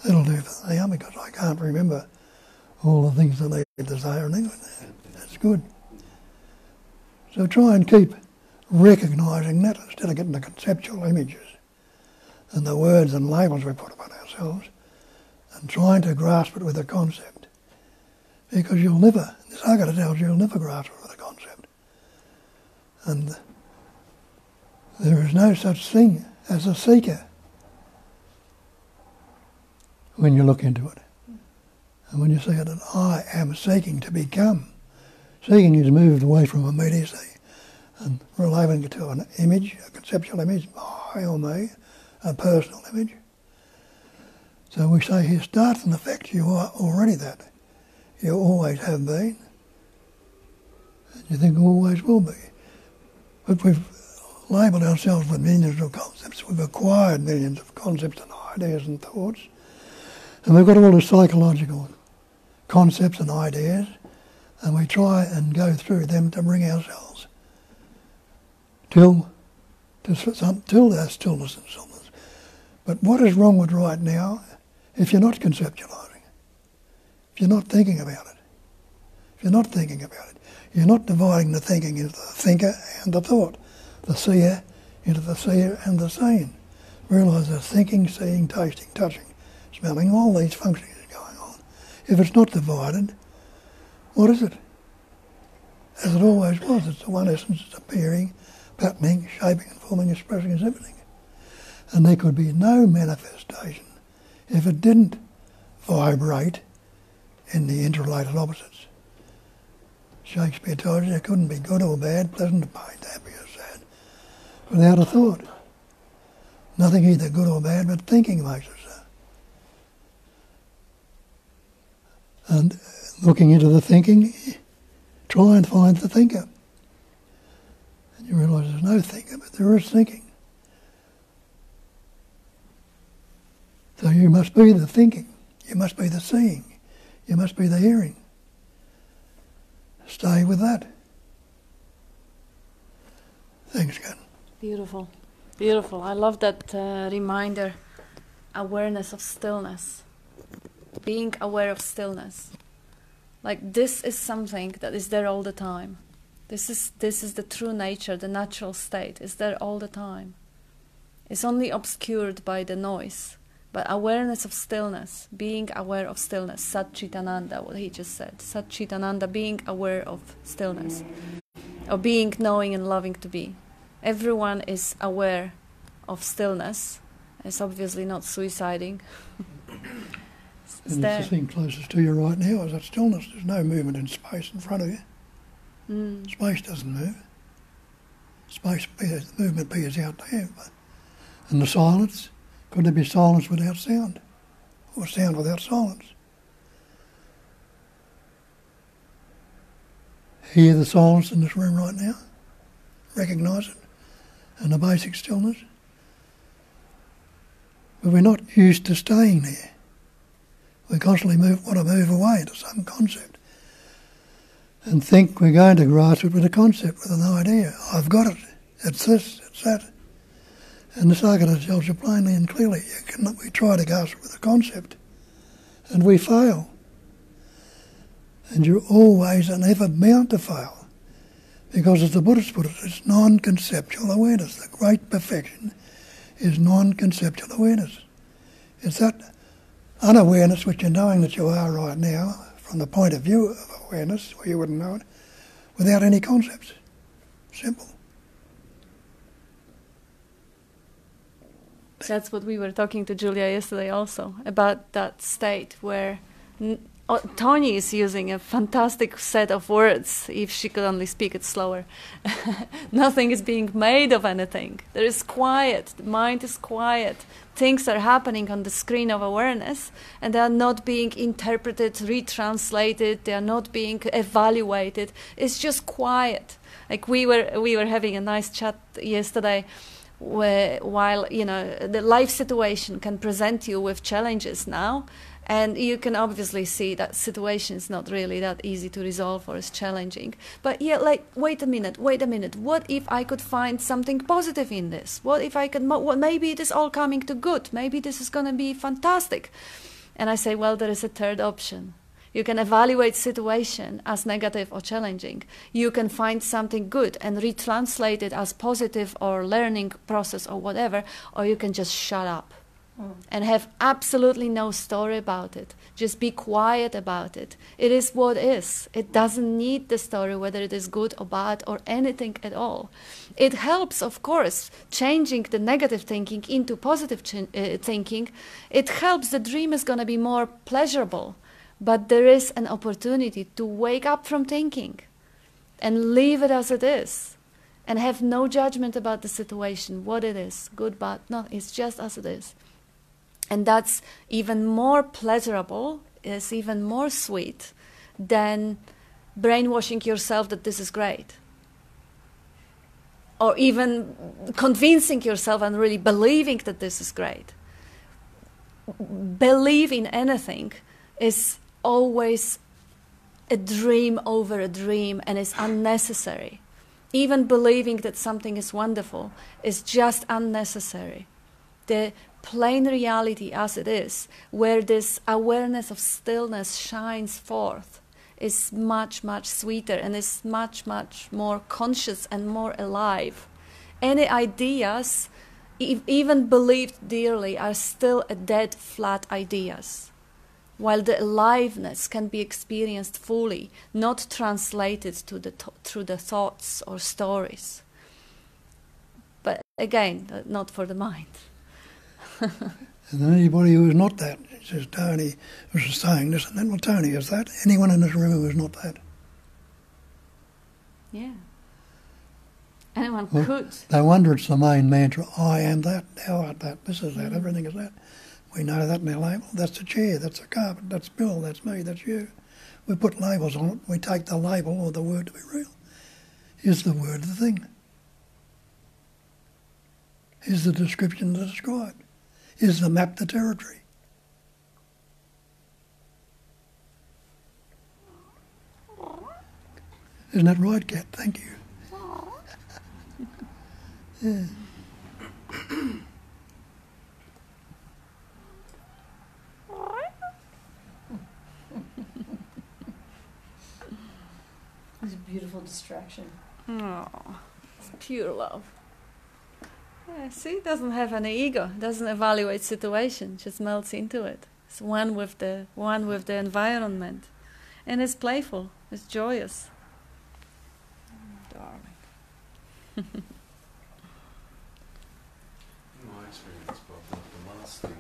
That'll do for now because I can't remember all the things I need to say or anything. That's good. So try and keep recognising that instead of getting the conceptual images and the words and labels we put upon ourselves and trying to grasp it with a concept. Because you'll never, this Agata tells you, you'll never grasp it with a concept. And there is no such thing as a seeker when you look into it. And when you see it, I am seeking to become. Seeking is moved away from immediacy and relating it to an image, a conceptual image, I or me, a personal image. So we say here, start from the fact you are already that. You always have been. And you think always will be. But we've labelled ourselves with millions of concepts. We've acquired millions of concepts and ideas and thoughts. And we've got all the psychological concepts and ideas, and we try and go through them to bring ourselves till there's stillness and stillness. But what is wrong with right now if you're not conceptualising, if you're not thinking about it, if you're not thinking about it, you're not dividing the thinking into the thinker and the thought, the seer into the seer and the seen. Realise there's thinking, seeing, tasting, touching, smelling, all these functions going on. If it's not divided, what is it? As it always was, it's the one essence, it's appearing, patterning, shaping and forming, expressing as everything. And there could be no manifestation if it didn't vibrate in the interrelated opposites. Shakespeare told you it couldn't be good or bad, pleasant or pain, happy or sad, without a thought. Nothing either good or bad, but thinking makes it so. And looking into the thinking, try and find the thinker. And you realise there's no thinker, but there is thinking. So you must be the thinking. You must be the seeing. You must be the hearing. Stay with that. Thanks, Ken. Beautiful. Beautiful. I love that reminder. Awareness of stillness. Being aware of stillness. Like this is something that is there all the time. This is the true nature, the natural state. It's there all the time. It's only obscured by the noise. But awareness of stillness, being aware of stillness, Sat Chitananda, what he just said. Sat Chitananda, being aware of stillness. Or being knowing and loving to be. Everyone is aware of stillness. It's obviously not suiciding. It's and there. it's the thing closest to you right now is that stillness. There's no movement in space in front of you. Space doesn't move. Movement appears out there. And the silence, could there be silence without sound? Or sound without silence? Hear the silence in this room right now? Recognise it? And the basic stillness? But we're not used to staying there. We constantly want to move away to some concept and think we're going to grasp it with a concept, with an idea. I've got it. It's this, it's that. And the Sakata tells you plainly and clearly, we try to grasp it with a concept and we fail. And you're always and ever bound to fail. Because as the Buddhists put it, it's non-conceptual awareness. The great perfection is non-conceptual awareness. It's that unawareness which you're knowing that you are right now from the point of view of awareness, where you wouldn't know it, without any concepts. Simple. That's what we were talking to Julia yesterday also, about that state where Tony is using a fantastic set of words, if she could only speak it slower. Nothing is being made of anything. There is quiet, the mind is quiet. Things are happening on the screen of awareness and they are not being interpreted, retranslated, they are not being evaluated. It's just quiet. Like we were having a nice chat yesterday while, the life situation can present you with challenges now. And you can obviously see that situation is not really that easy to resolve or is challenging. But wait a minute. What if I could find something positive in this? What if I could, maybe it is all coming to good. Maybe this is going to be fantastic. And I say, well, there is a third option. You can evaluate situation as negative or challenging. You can find something good and retranslate it as positive or learning process or whatever, or you can just shut up. And have absolutely no story about it. Just be quiet about it. It is what is. It doesn't need the story, whether it is good or bad or anything at all. It helps, of course, changing the negative thinking into positive thinking. It helps. The dream is going to be more pleasurable. But there is an opportunity to wake up from thinking and leave it as it is. And have no judgment about the situation, what it is, good, bad. No, it's just as it is. And that's even more pleasurable, is even more sweet than brainwashing yourself that this is great. Or even convincing yourself and really believing that this is great. Believe in anything is always a dream over a dream and is unnecessary. Even believing that something is wonderful is just unnecessary. The plain reality as it is, where this awareness of stillness shines forth, is much, much sweeter and is much, much more conscious and more alive. Any ideas, even believed dearly, are still a dead, flat ideas, while the aliveness can be experienced fully, not translated to through the thoughts or stories. But again, not for the mind. And then anybody who is not that, it says Tony was just saying this, and then, well, Tony is that. Anyone in this room who is not that. Yeah. Anyone Well, could. No wonder it's the main mantra. I am that, thou art that, this is that, everything is that. We know that in our label. That's the chair, that's the carpet, that's Bill, that's me, that's you. We put labels on it. We take the label or the word to be real. Here's the word, the thing. Here's the description to describe. Here's the map, the territory. Isn't that right, Kat? Thank you. Yeah. It's a beautiful distraction. Oh, it's pure love. Yeah, see, doesn't have any ego, doesn't evaluate situation, just melts into it. It's one with the environment, and it's playful. It's joyous. Darling. In my experience, Bob, the last thing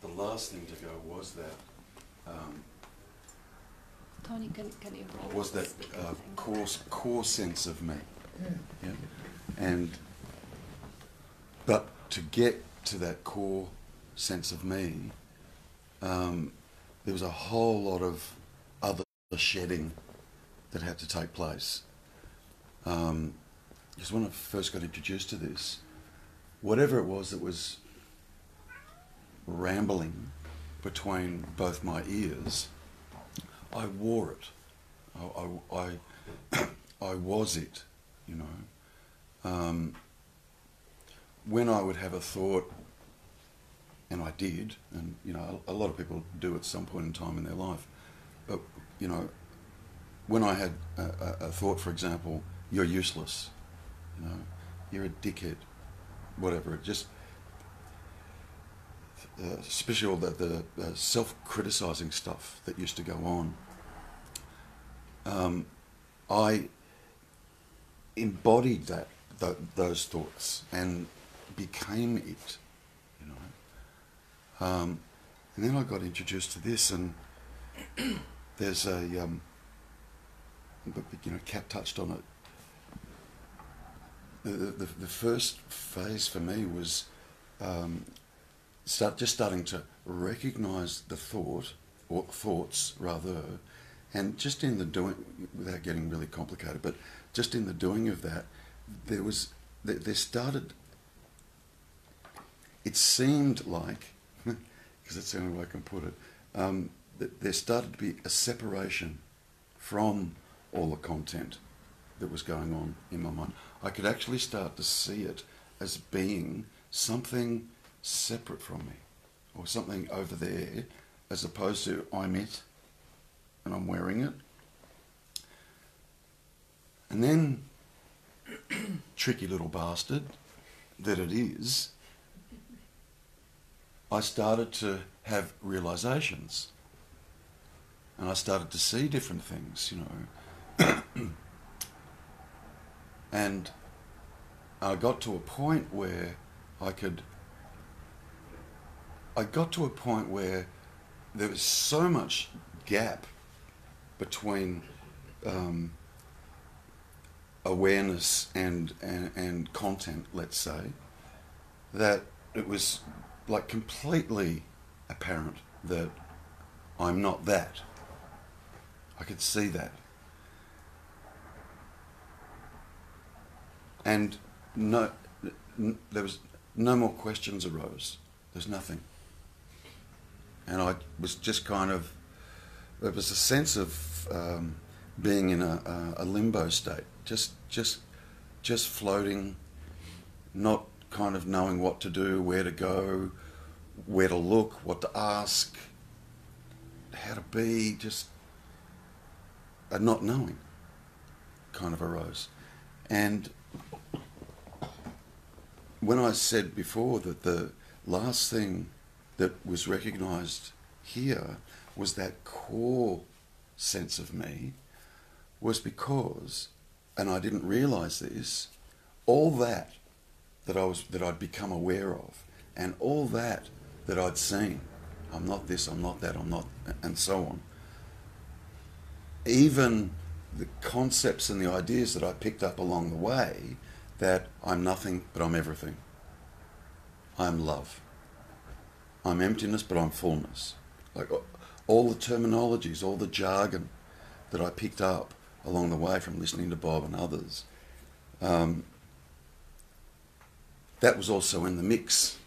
the last thing to go was that Tony, can you roll? was that core sense of me. Yeah. And but to get to that core sense of me, there was a whole lot of other shedding that had to take place. Because when I first got introduced to this, whatever it was that was rambling between both my ears, I wore it. I was it, you know. When I would have a thought, and I did, and you know, a lot of people do at some point in time in their life, but you know, when I had a thought, for example, you're useless, you know, you're a dickhead, whatever, it just, especially all the self-criticising stuff that used to go on, I embodied those thoughts and became it, you know. And then I got introduced to this, and there's a, you know, Kat touched on it. The first phase for me was starting to recognise the thought, or thoughts rather, and just in the doing, without getting really complicated, but just in the doing of that, there started, it seemed like, because that's the only way I can put it, that there started to be a separation from all the content that was going on in my mind. I could actually start to see it as being something separate from me, or something over there, as opposed to I'm it and I'm wearing it. And then, tricky little bastard that it is, I started to have realizations, and I started to see different things, you know. And I got to a point where there was so much gap between awareness and content, let's say, that it was like completely apparent that I'm not that. I could see that. And there was no more questions arose. There's nothing. And I was just kind of, there was a sense of being in a limbo state, just floating, not kind of knowing what to do, where to go, where to look, what to ask, how to be, just a not knowing kind of arose. And when I said before that the last thing that was recognised here was that core sense of me, was because, and I didn't realise this, all that I'd become aware of, and all that I'd seen, I'm not this, I'm not that, I'm not, and so on, even the concepts and the ideas that I picked up along the way, that I'm nothing but I'm everything. I'm love. I'm emptiness but I'm fullness. Like all the terminologies, all the jargon that I picked up along the way from listening to Bob and others, that was also in the mix,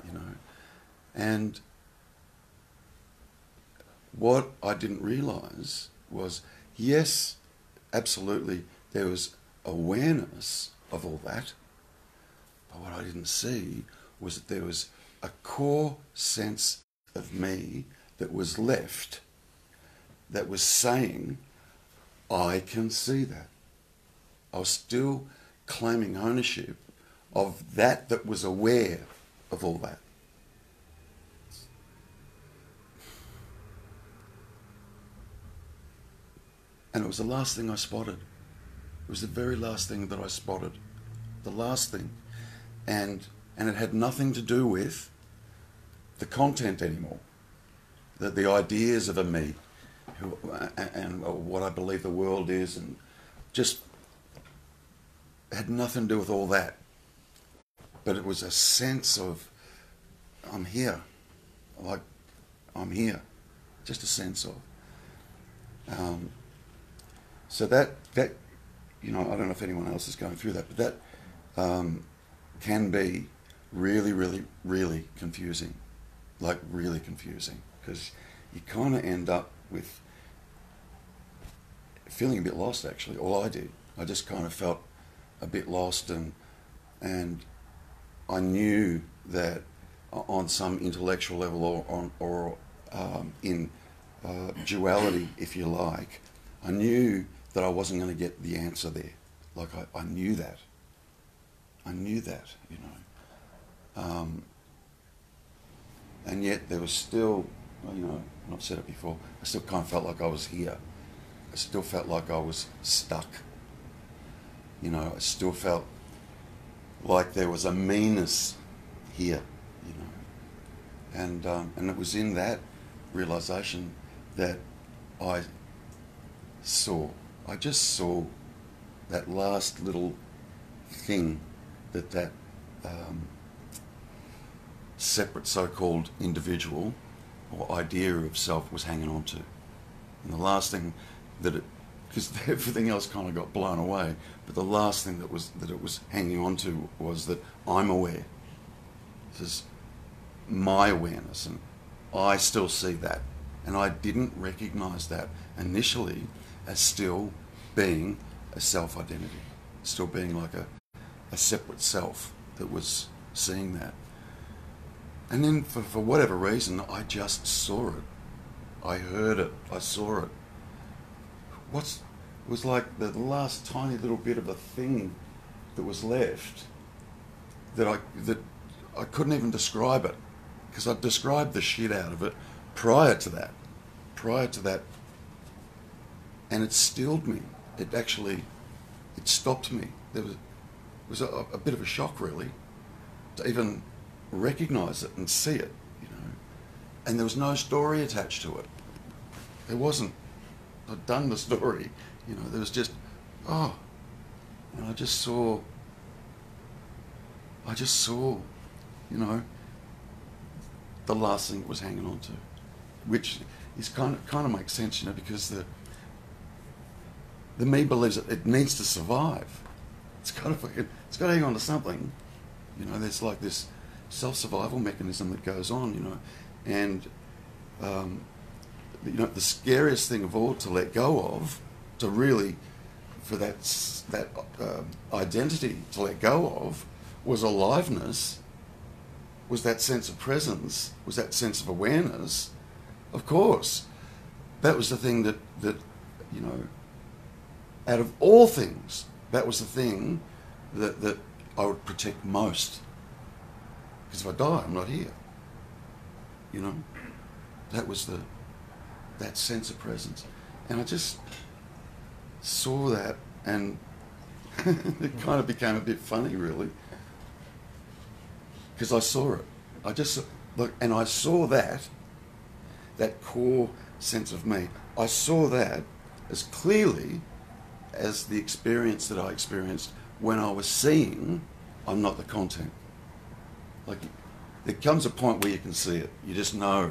you know. And what I didn't realise was, yes, absolutely, there was awareness of all that, but what I didn't see was that there was a core sense of me that was left, that was saying, I can see that. I was still claiming ownership of that was aware of all that. And it was the last thing I spotted. It was the very last thing that I spotted. The last thing. And it had nothing to do with the content anymore. The ideas of a me, and what I believe the world is, and just had nothing to do with all that. But it was a sense of, I'm here. Like, I'm here. Just a sense of. So that, you know, I don't know if anyone else is going through that, but that can be really, really, really confusing. Like, really confusing. Because you kind of end up with feeling a bit lost, actually. All I did. I just kind of felt a bit lost, and I knew that on some intellectual level, or in duality, if you like, I knew that I wasn't going to get the answer there. Like, I knew that. I knew that, you know. And yet there was still, you know, I've said it before, I still kind of felt like I was here. I still felt like I was stuck. You know, I still felt like there was a meanness here, you know. And it was in that realisation that I just saw that last little thing that separate so-called individual or idea of self was hanging on to. And the last thing that it, because everything else kind of got blown away, but the last thing that it was hanging on to was that I'm aware. This is my awareness, and I still see that. And I didn't recognise that initially as still being a self-identity, still being like a separate self that was seeing that. And then for whatever reason, I just saw it. I heard it. I saw it. It was like the last tiny little bit of a thing that was left that I couldn't even describe it, because I described the shit out of it prior to that, and it stilled me. It stopped me. It was a bit of a shock, really, to even recognise it and see it, you know. And there was no story attached to it. There wasn't. I'd done the story, you know. There was just, and I just saw, you know, the last thing it was hanging on to, which is kind of makes sense, you know, because the me believes that it needs to survive. It's got to hang on to something, you know. There's like this self-survival mechanism that goes on, you know, and you know, the scariest thing of all to let go of, to really, for that identity to let go of, was aliveness, was that sense of presence, was that sense of awareness. Of course, that was the thing that you know, out of all things, that was the thing that I would protect most. Because if I die, I'm not here. You know, that was that sense of presence, and I just saw that, and it kind of became a bit funny, really, because I saw it. I just look, and I saw that core sense of me. I saw that as clearly as the experience that I experienced when I was seeing I'm not the content. Like, there comes a point where you can see it. You just know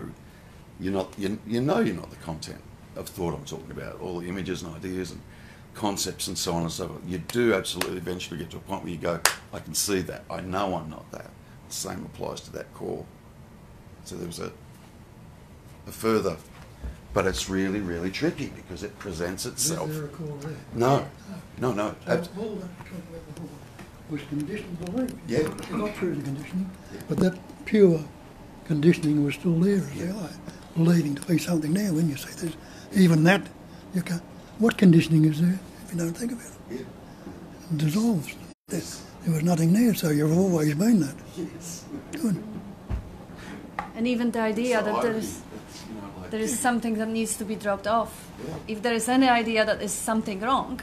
you're not, you know you're not the content of thought I'm talking about, all the images and ideas and concepts and so on and so forth. You do absolutely eventually get to a point where you go, I can see that. I know I'm not that. The same applies to that core. So there was a further, but it's really, really tricky because it presents itself. Is there a core there? No. So all that we talked about before was conditioned belief. Yeah. You got through the conditioning, but that pure conditioning was still there, as you like, believing to be something there. When you see there's even that, you can't. What conditioning is there if you don't think about it? Yeah. It dissolves. Yes. There was nothing there, so you've always been that. Yes. Good. And even the idea So that I there think is that's, you know, like, there is something that needs to be dropped off. Yeah. If there is any idea that is something wrong,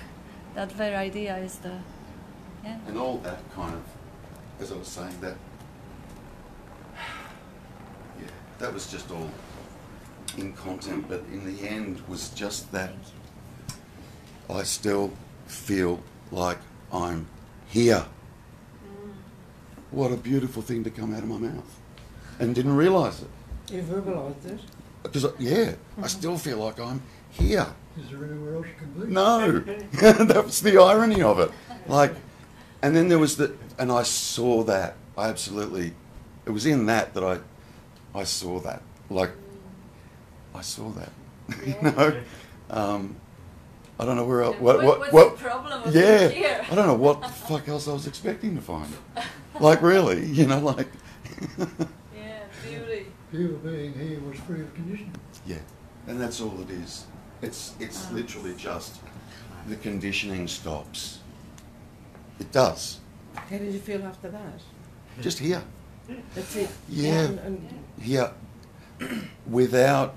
that very idea is the And all that kind of, as I was saying, that, yeah, that was just all in content, but in the end was just that I still feel like I'm here. What a beautiful thing to come out of my mouth. And didn't realise it. You verbalised it. Because, yeah, I still feel like I'm here. Is there anywhere else you can be? No, that was the irony of it. Like, and then there was the, and I saw that. I absolutely, it was in that I saw that. Like, I saw that. You know, I don't know where else. what's the problem of Yeah, being here? I don't know what the fuck else I was expecting to find. Like, really, you know, like. Yeah, beauty. You being here was free of conditioning. Yeah, and that's all it is. It's literally just the conditioning stops. It does. How did you feel after that? Just here. That's it. Yeah. And Here. Without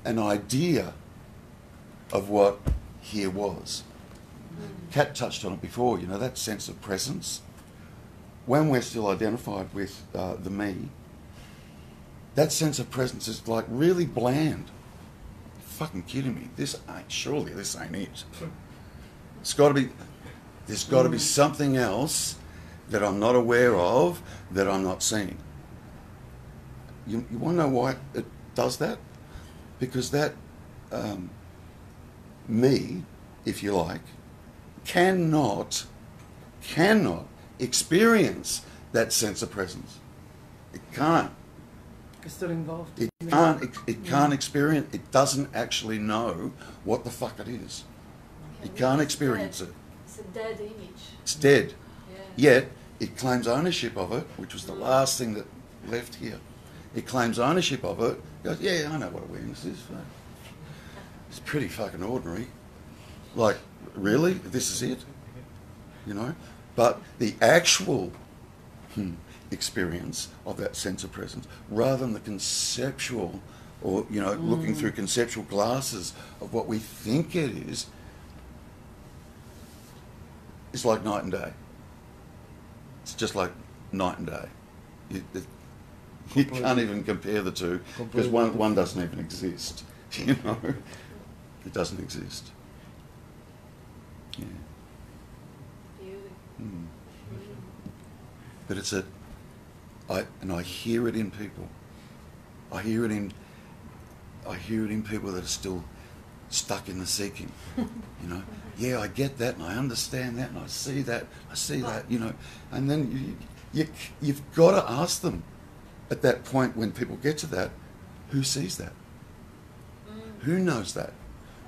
an idea of what here was. Kat touched on it before, you know, that sense of presence. When we're still identified with the me, that sense of presence is like really bland. You're fucking kidding me. Surely this ain't it. It's got to be, there's got to be something else that I'm not aware of, that I'm not seeing. You want to know why it does that? Because that me, if you like, cannot experience that sense of presence. It can't. you're still involved. It can't. It can't experience. It doesn't actually know what the fuck it is. It can't experience it. It's a dead image. It's dead. Yeah. Yet it claims ownership of it, which was the last thing that left here. It claims ownership of it. Goes, yeah, I know what awareness is. It's pretty fucking ordinary. Like, really, this is it. You know, but the actual experience of that sense of presence, rather than the conceptual, or you know, looking through conceptual glasses of what we think it is like night and day. It's just like night and day. You can't even compare the two because one doesn't even exist. You know, it doesn't exist. Yeah. But it's I hear it in people. I hear it in people that are still stuck in the seeking. You know, yeah, I get that and I understand that and I see that, you know, and then you've got to ask them at that point when people get to that, who sees that? Who knows that?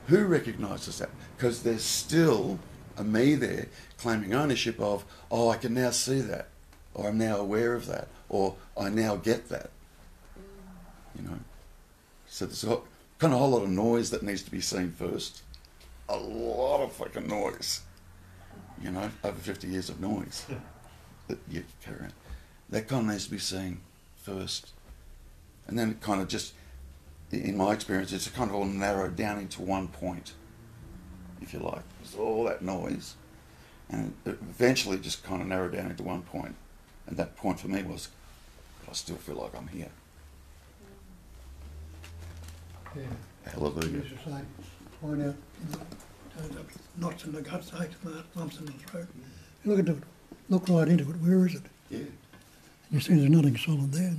Who recognises that? Because there's still a me there claiming ownership of, oh, I can now see that, or I'm now aware of that, or I now get that. You know? So there's kind of a whole lot of noise that needs to be seen first. A lot of fucking noise. You know, over 50 years of noise that you carry around. That kind of needs to be seen first. And then it kind of just, in my experience, it's kind of all narrowed down into one point, if you like. It's all that noise. And it eventually just kind of narrowed down into one point. And that point for me was, I still feel like I'm here. Yeah. Hallelujah. used to say, point out, knots in the guts, aches in the lumps in the throat. You look into it, look right into it, where is it? Yeah. And you see there's nothing solid there.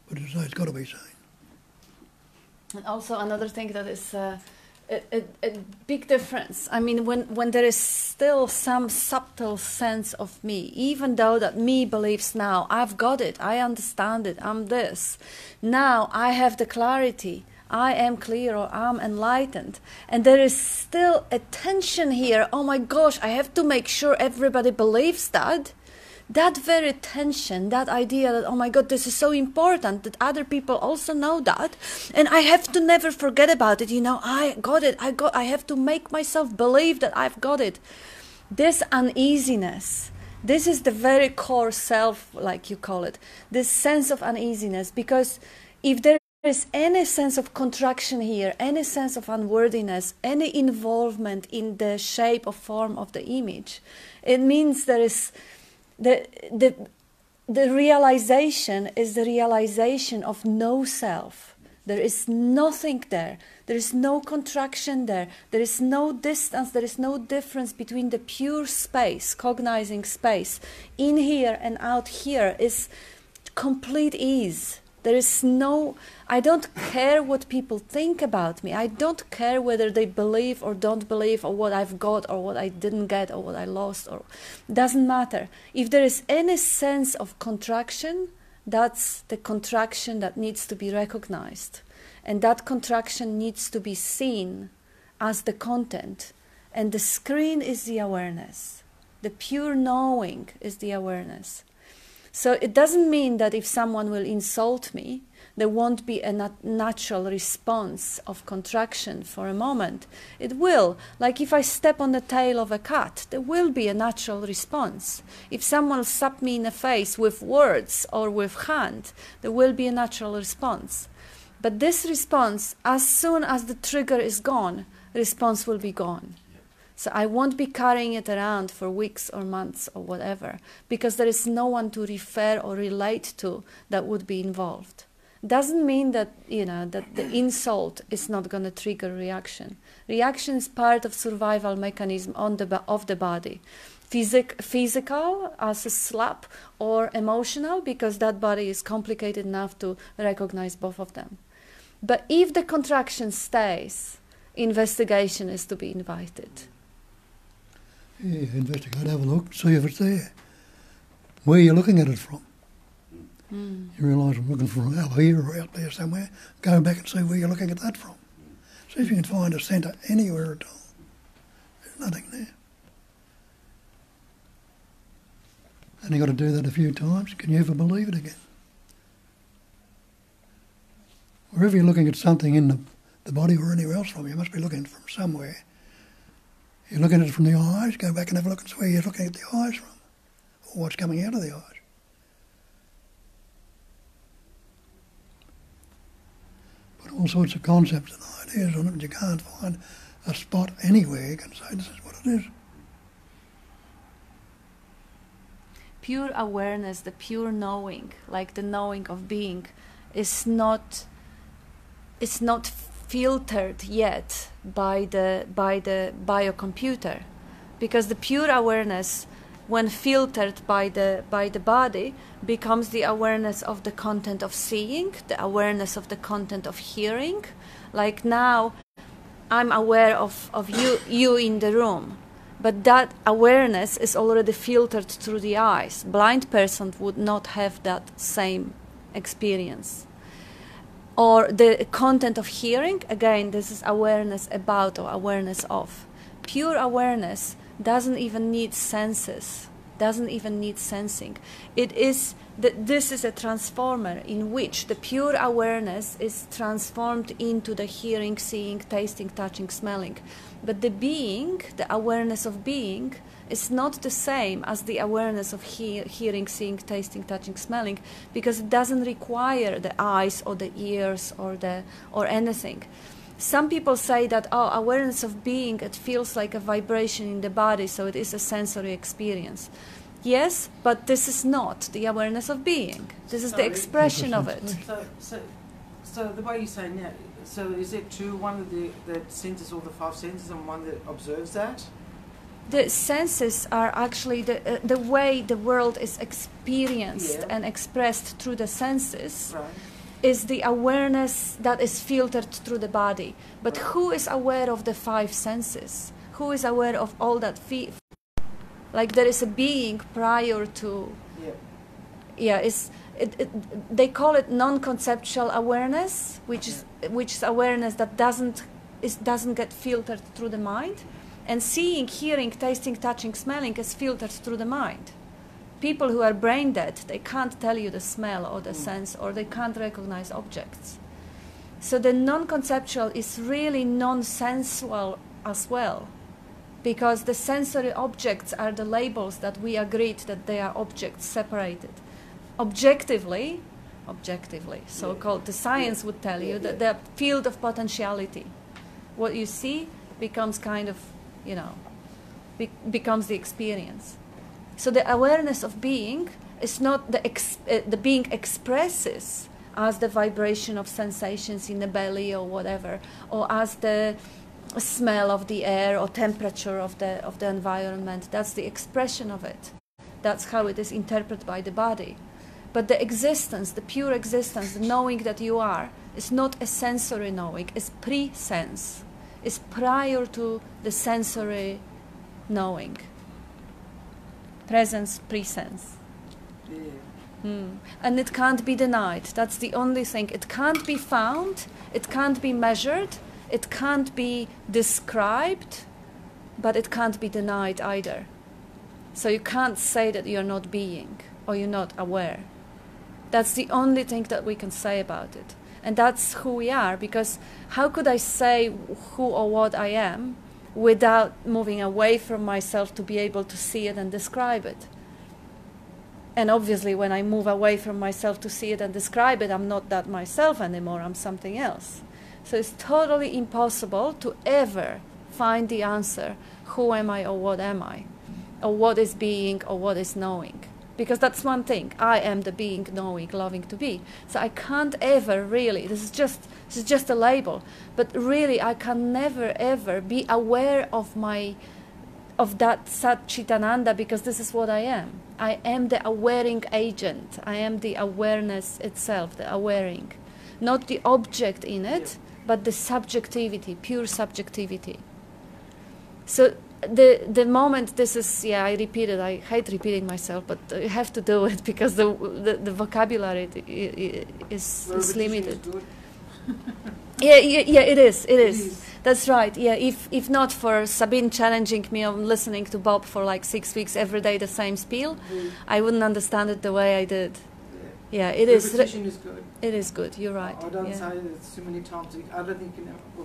But as I say, it's got to be seen. And also another thing that is a big difference. I mean, when there is still some subtle sense of me, even though that me believes now, I've got it, I understand it, I'm this. Now I have the clarity, I am clear or I'm enlightened. And there is still a tension here. Oh my gosh, I have to make sure everybody believes that. That very tension, that idea that, oh my God, this is so important that other people also know that, and I have to never forget about it, I got it, I have to make myself believe that I've got it. This uneasiness, this is the very core self, like you call it, this sense of uneasiness, because if there is any sense of contraction here, any sense of unworthiness, any involvement in the shape or form of the image, it means there is the realization is the realization of no self. There is nothing there. There is no contraction there. There is no distance. There is no difference between the pure space, cognizing space, in here and out here is complete ease. There is no, I don't care what people think about me. I don't care whether they believe or don't believe, or what I've got or what I didn't get or what I lost, or doesn't matter. If there is any sense of contraction, that's the contraction that needs to be recognized. And that contraction needs to be seen as the content. And the screen is the awareness. The pure knowing is the awareness. So it doesn't mean that if someone will insult me, there won't be a natural response of contraction for a moment. It will. Like if I step on the tail of a cat, there will be a natural response. If someone slaps me in the face with words or with hand, there will be a natural response. But this response, as soon as the trigger is gone, response will be gone. So I won't be carrying it around for weeks or months or whatever, because there is no one to refer or relate to that would be involved. Doesn't mean that, that the insult is not going to trigger reaction. Reaction is part of survival mechanism of the body. Physical as a slap, or emotional because that body is complicated enough to recognize both of them. But if the contraction stays, investigation is to be invited. Yeah, investigate, have a look, see if it's there. Where you're looking at it from. You realise I'm looking from out here or out there somewhere. Go back and see where you're looking at that from. See if you can find a centre anywhere at all. There's nothing there. And you've got to do that a few times. Can you ever believe it again? Wherever you're looking at something in the body or anywhere else from, you must be looking at it from somewhere. You're looking at it from the eyes, go back and have a look and see where you're looking at the eyes from, or what's coming out of the eyes. Put all sorts of concepts and ideas on it, and you can't find a spot anywhere you can say this is what it is. Pure awareness, the pure knowing, like the knowing of being, is not filtered yet by the biocomputer, because the pure awareness, when filtered by the body, becomes the awareness of the content of seeing, the awareness of the content of hearing. Like now, I'm aware of you in the room, but that awareness is already filtered through the eyes. Blind person would not have that same experience. Or the content of hearing, again, this is awareness about or awareness of. Pure awareness doesn't even need senses, doesn't even need sensing. This is a transformer in which the pure awareness is transformed into the hearing, seeing, tasting, touching, smelling. But the being, the awareness of being, is not the same as the awareness of hearing, seeing, tasting, touching, smelling, because it doesn't require the eyes or the ears or anything. Some people say that, awareness of being, it feels like a vibration in the body, so it is a sensory experience. Yes, but this is not the awareness of being. This is the expression of it. So the way you say now, So is it true one of that senses all the five senses and one that observes that? The senses are actually the way the world is experienced and expressed through the senses. Right. Is the awareness that is filtered through the body. But who is aware of the five senses? Who is aware of all that? Like there is a being prior to. They call it non-conceptual awareness, which is awareness that doesn't get filtered through the mind, and seeing, hearing, tasting, touching, smelling is filtered through the mind. People who are brain dead, they can't tell you the smell or the sense, or they can't recognize objects. So the non-conceptual is really non-sensual as well, because the sensory objects are the labels that we agreed that they are objects separated. Objectively, so-called, the science would tell you that the field of potentiality, what you see becomes kind of, becomes the experience. So the awareness of being is not the being expresses as the vibration of sensations in the belly or whatever, or as the smell of the air or temperature of the environment. That's the expression of it. That's how it is interpreted by the body. But the existence, the pure existence, the knowing that you are, is not a sensory knowing, it's pre-sense. It's prior to the sensory knowing. Presence, pre-sense. And it can't be denied. That's the only thing. It can't be found, it can't be measured, it can't be described, but it can't be denied either. So you can't say that you're not being or you're not aware. That's the only thing that we can say about it. And that's who we are, because how could I say who or what I am without moving away from myself to be able to see it and describe it? And obviously when I move away from myself to see it and describe it, I'm not that myself anymore, I'm something else. So it's totally impossible to ever find the answer, who am I or what am I? Or what is being or what is knowing? Because that's one thing. I am the being, knowing, loving to be. So I can't ever really, this is just a label, but really I can never ever be aware of that Sat Chitananda, because this is what I am. I am the awareing agent. I am the awareness itself, the awareing. Not the object in it, but the subjectivity, pure subjectivity. So the moment this is, I repeat it, I hate repeating myself, but I have to do it because the vocabulary is limited. It is. That's right. Yeah, if not for Sabine challenging me on listening to Bob for like 6 weeks every day the same spiel, I wouldn't understand it the way I did. Yeah, it is. Repetition is good. It is good. You're right. I don't say it too many times. I don't think,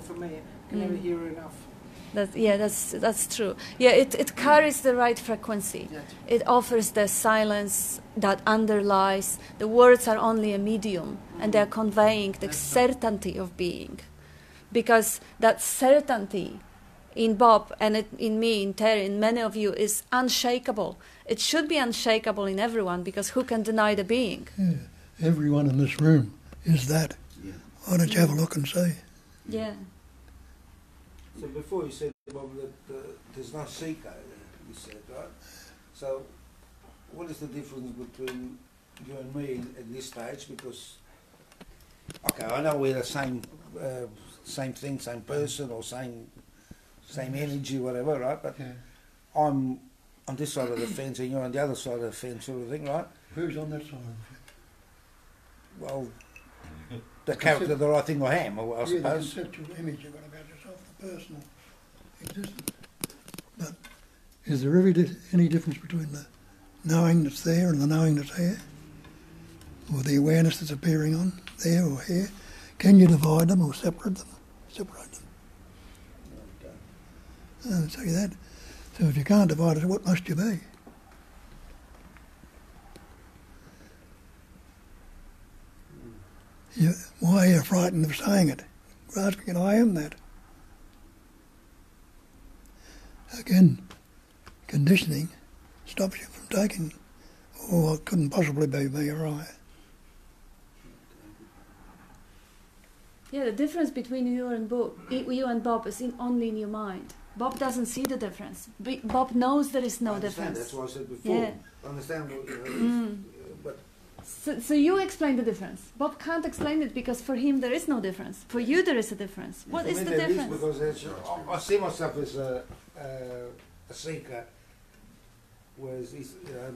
for me, I can never hear enough. That's true. Yeah, it carries the right frequency. It offers the silence that underlies. The words are only a medium, and they're conveying the certainty of being, because that certainty in Bob and in me, in Terry, in many of you is unshakable. It should be unshakable in everyone, because who can deny the being? Yeah, everyone in this room is that. Yeah. Why don't you have a look and see? Yeah. So before you said, Bob, that there's no seeker, you said, right? So what is the difference between you and me at this stage? Because, okay, I know we're the same thing, same person, or same energy, whatever, right? But I'm on this side of the fence and you're on the other side of the fence, sort of thing, right? Who's on that side of the fence? Well, the character that I think I am, I suppose. The conceptual image you've got about yourself, the personal existence. But is there any difference between the knowing that's there and the knowing that's here? Or the awareness that's appearing on there or here? Can you divide them or separate them? I'll tell you that. So if you can't divide it, what must you be? Why are you frightened of saying it? Grasping it, I am that. Again, conditioning stops you from taking, it couldn't possibly be me or I. Yeah, the difference between you and Bob is only in your mind. Bob doesn't see the difference. Bob knows there is no I understand, difference. that's what I said before. Yeah. I understand what but So you explain the difference. Bob can't explain it because for him there is no difference. For you there is a difference. What for is me the there is, difference? because I see myself as a seeker, whereas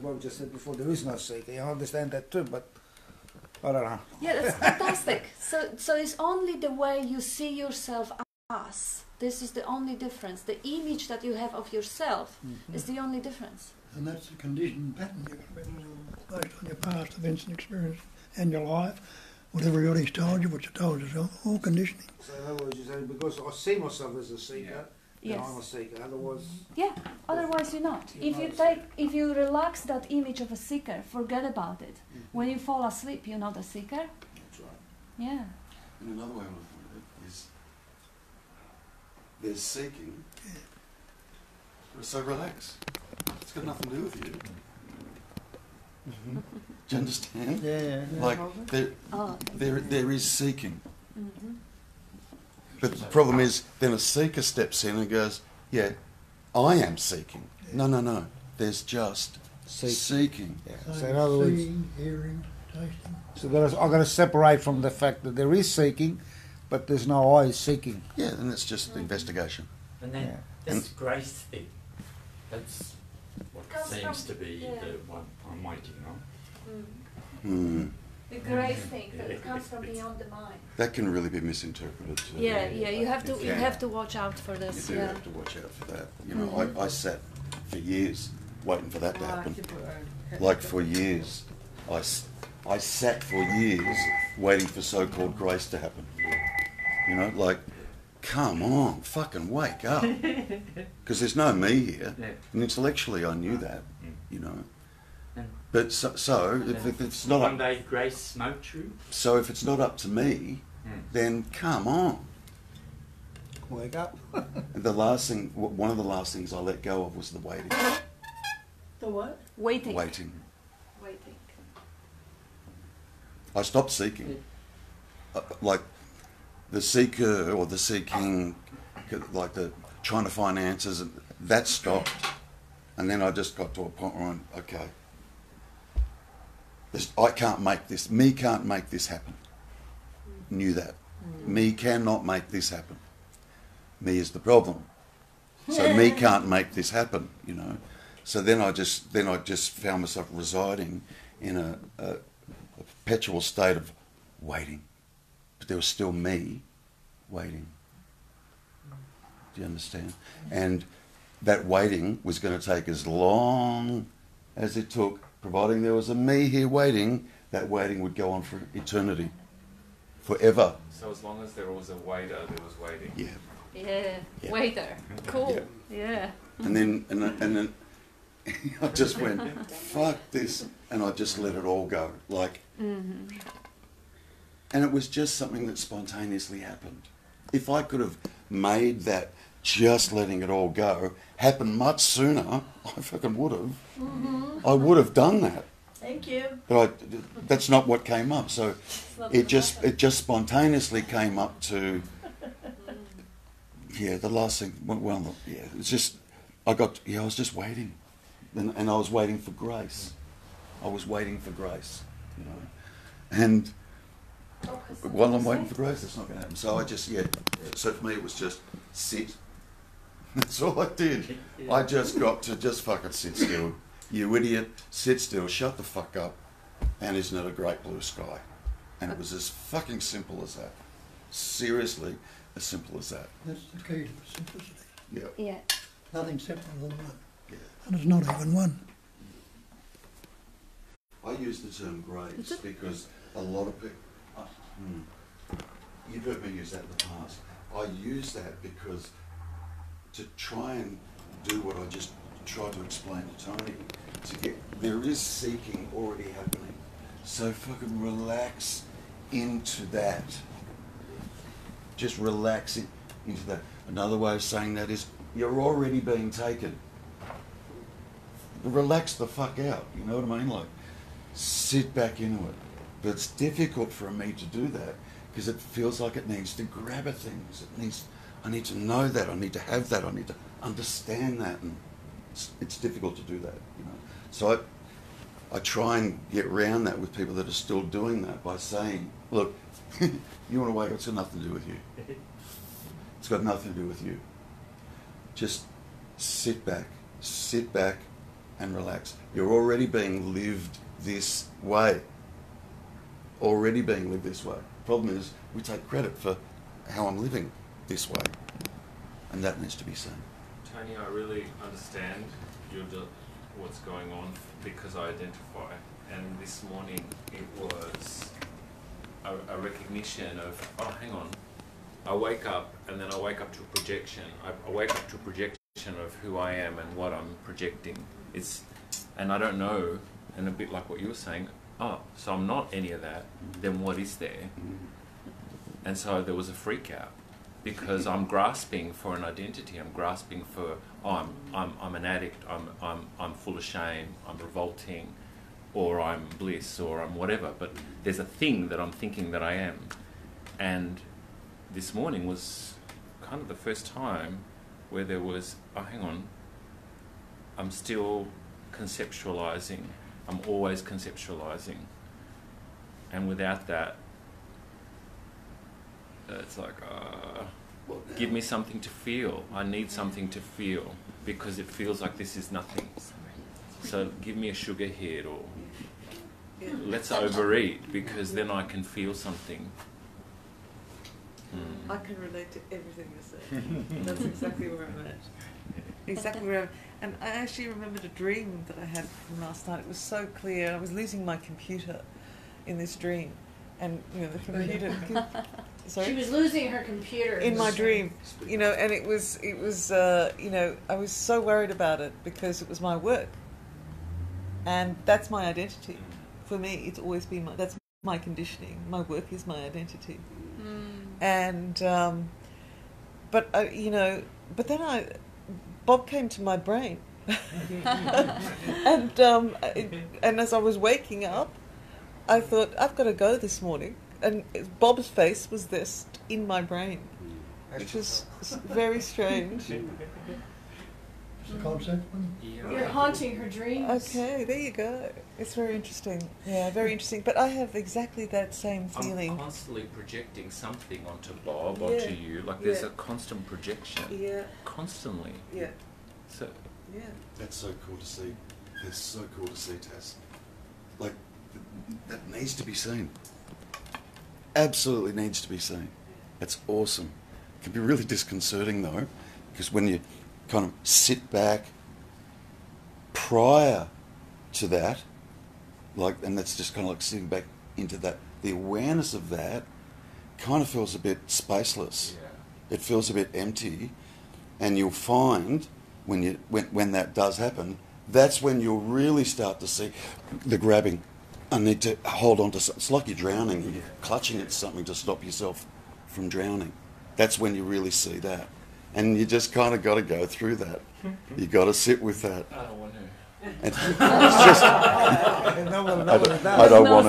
Bob just said before there is no seeker. I understand that too, but I don't know. Yeah, that's fantastic. So it's only the way you see yourself as. This is the only difference. The image that you have of yourself is the only difference. And that's the conditioned pattern you've got to be based on your past events and experience and your life, what everybody's told you, what you told yourself, all conditioning. So in other words, you're saying because I see myself as a seeker, then Yes. I'm a seeker. Otherwise, Yeah, otherwise you're not. You're not If you relax that image of a seeker, forget about it. When you fall asleep, you're not a seeker. that's right. Yeah. And another way of looking at it is there's seeking. So relax. It's got nothing to do with you. Do you understand? Yeah. Like Oh, there is seeking. mm-hmm. But the problem is then a seeker steps in and goes, yeah, I am seeking. No. There's just seeking. Yeah. So in other words, Seeing, hearing, tasting. so I've got to separate from the fact that there is seeking, but there's no I seeking. Yeah, and it's just investigation. And then Yeah. this grace thing, that's what Comes seems from- to be yeah. the one I'm waiting on. Hmm. The grace thing that comes from beyond the mind. That can really be misinterpreted too. Yeah, you have to Yeah. watch out for You this. do Yeah. have to watch out for that. You know, I sat for years waiting for that to happen. Like for years. I sat for years waiting for so-called grace to happen. You know, like, come on, fucking wake up. Because there's no me here. Yeah. And intellectually I knew that, you know. And But so if it's not one up, day grace smote through. so if it's not up to me, then come on. Wake up. And the last thing, one of the last things I let go of was the waiting. The what? Waiting. Waiting. Waiting. I stopped seeking. Like the seeker or the seeking, like the trying to find answers, that stopped. And then I just got to a point where I'm, okay, I can't make this, me can't make this happen. Knew that. Me cannot make this happen. Me is the problem. So me can't make this happen, you know. So then I just found myself residing in a perpetual state of waiting. But there was still me waiting. Do you understand? And that waiting was going to take as long as it took, providing there was a me here waiting, that waiting would go on for eternity. Forever. So as long as there was a waiter, there was waiting. Yeah. Yeah. Yeah. Waiter. Cool. Yeah. And then I just went, fuck this, and I just let it all go. Like, and it was just something that spontaneously happened. If I could have made that just letting it all go happen much sooner, I fucking would have. I would have done that. Thank you. But that's not what came up. So it just spontaneously came up to, yeah, the last thing, well, yeah, it's just, I was just waiting. And I was waiting for grace. I was waiting for grace, you know. And while I'm waiting for grace, it's not going to happen. So I just, so for me it was just sit. That's all I did. I just got to just fucking sit still. You idiot, sit still, shut the fuck up, and isn't it a great blue sky? And it was as fucking simple as that. Seriously, as simple as that. That's the key to simplicity. Yeah. Yeah. Nothing simpler than one. Yeah. And it's not even one. I use the term grace because a lot of people, you've heard me use that in the past. I use that because to try and do what I just tried to explain to Tony, there is seeking already happening. So fucking relax into that. Just relax into that. Another way of saying that is you're already being taken. Relax the fuck out, you know what I mean? Like, sit back into it. But it's difficult for me to do that because it feels like it needs to grab at things. I need to know that. I need to have that. I need to understand that, and it's difficult to do that, you know. So I try and get around that with people that are still doing that by saying, look, you want to wake up, it's got nothing to do with you. It's got nothing to do with you. Just sit back and relax. You're already being lived this way. Already being lived this way. Problem is, we take credit for how I'm living this way. And that needs to be seen. Tony, I really understand what's going on because I identify. And this morning it was a recognition of, oh, hang on. I wake up and then I wake up to a projection. I wake up to a projection of who I am and what I'm projecting. And I don't know, and a bit like what you were saying, oh, so I'm not any of that, then what is there? And so there was a freak out because I'm grasping for an identity. I'm grasping for, oh, I'm an addict, I'm full of shame, I'm revolting, or I'm bliss, or I'm whatever. But there's a thing that I'm thinking that I am. And this morning was kind of the first time where there was, oh, hang on, I'm still conceptualizing. I'm always conceptualizing. And without that, it's like, give me something to feel. I need something to feel because it feels like this is nothing. So give me a sugar hit, or let's overeat because then I can feel something. I can relate to everything you said. That's exactly where I'm at. Exactly where I'm. And I actually remembered a dream that I had from last night. It was so clear. I was losing my computer in this dream, and you know the computer. Sorry. She was losing her computer in my dream, you know, and it was you know, I was so worried about it because it was my work, and that's my identity. For me, it's always been that's my conditioning. My work is my identity. And but you know, but then Bob came to my brain, and as I was waking up, I thought I've got to go this morning, and Bob's face was this in my brain, which was very strange. The concept. You're haunting her dreams. Okay, there you go. It's very interesting. Yeah, very interesting. But I have exactly that same feeling. I'm constantly projecting something onto Bob, onto you. Like there's a constant projection. Yeah. Constantly. Yeah. So. Yeah. That's so cool to see. That's so cool to see, Tess. Like, that needs to be seen. Absolutely needs to be seen. That's awesome. It can be really disconcerting though, because when you kind of sit back prior to that, like, and that's just kind of like sitting back into that, the awareness of that kind of feels a bit spaceless. Yeah. It feels a bit empty, and you'll find when that does happen, that's when you'll really start to see the grabbing. I need to hold on to something. It's like you're drowning, and you're clutching at something to stop yourself from drowning. That's when you really see that. And you just kind of got to go through that. You got to sit with that. I don't want to. It's just, I don't want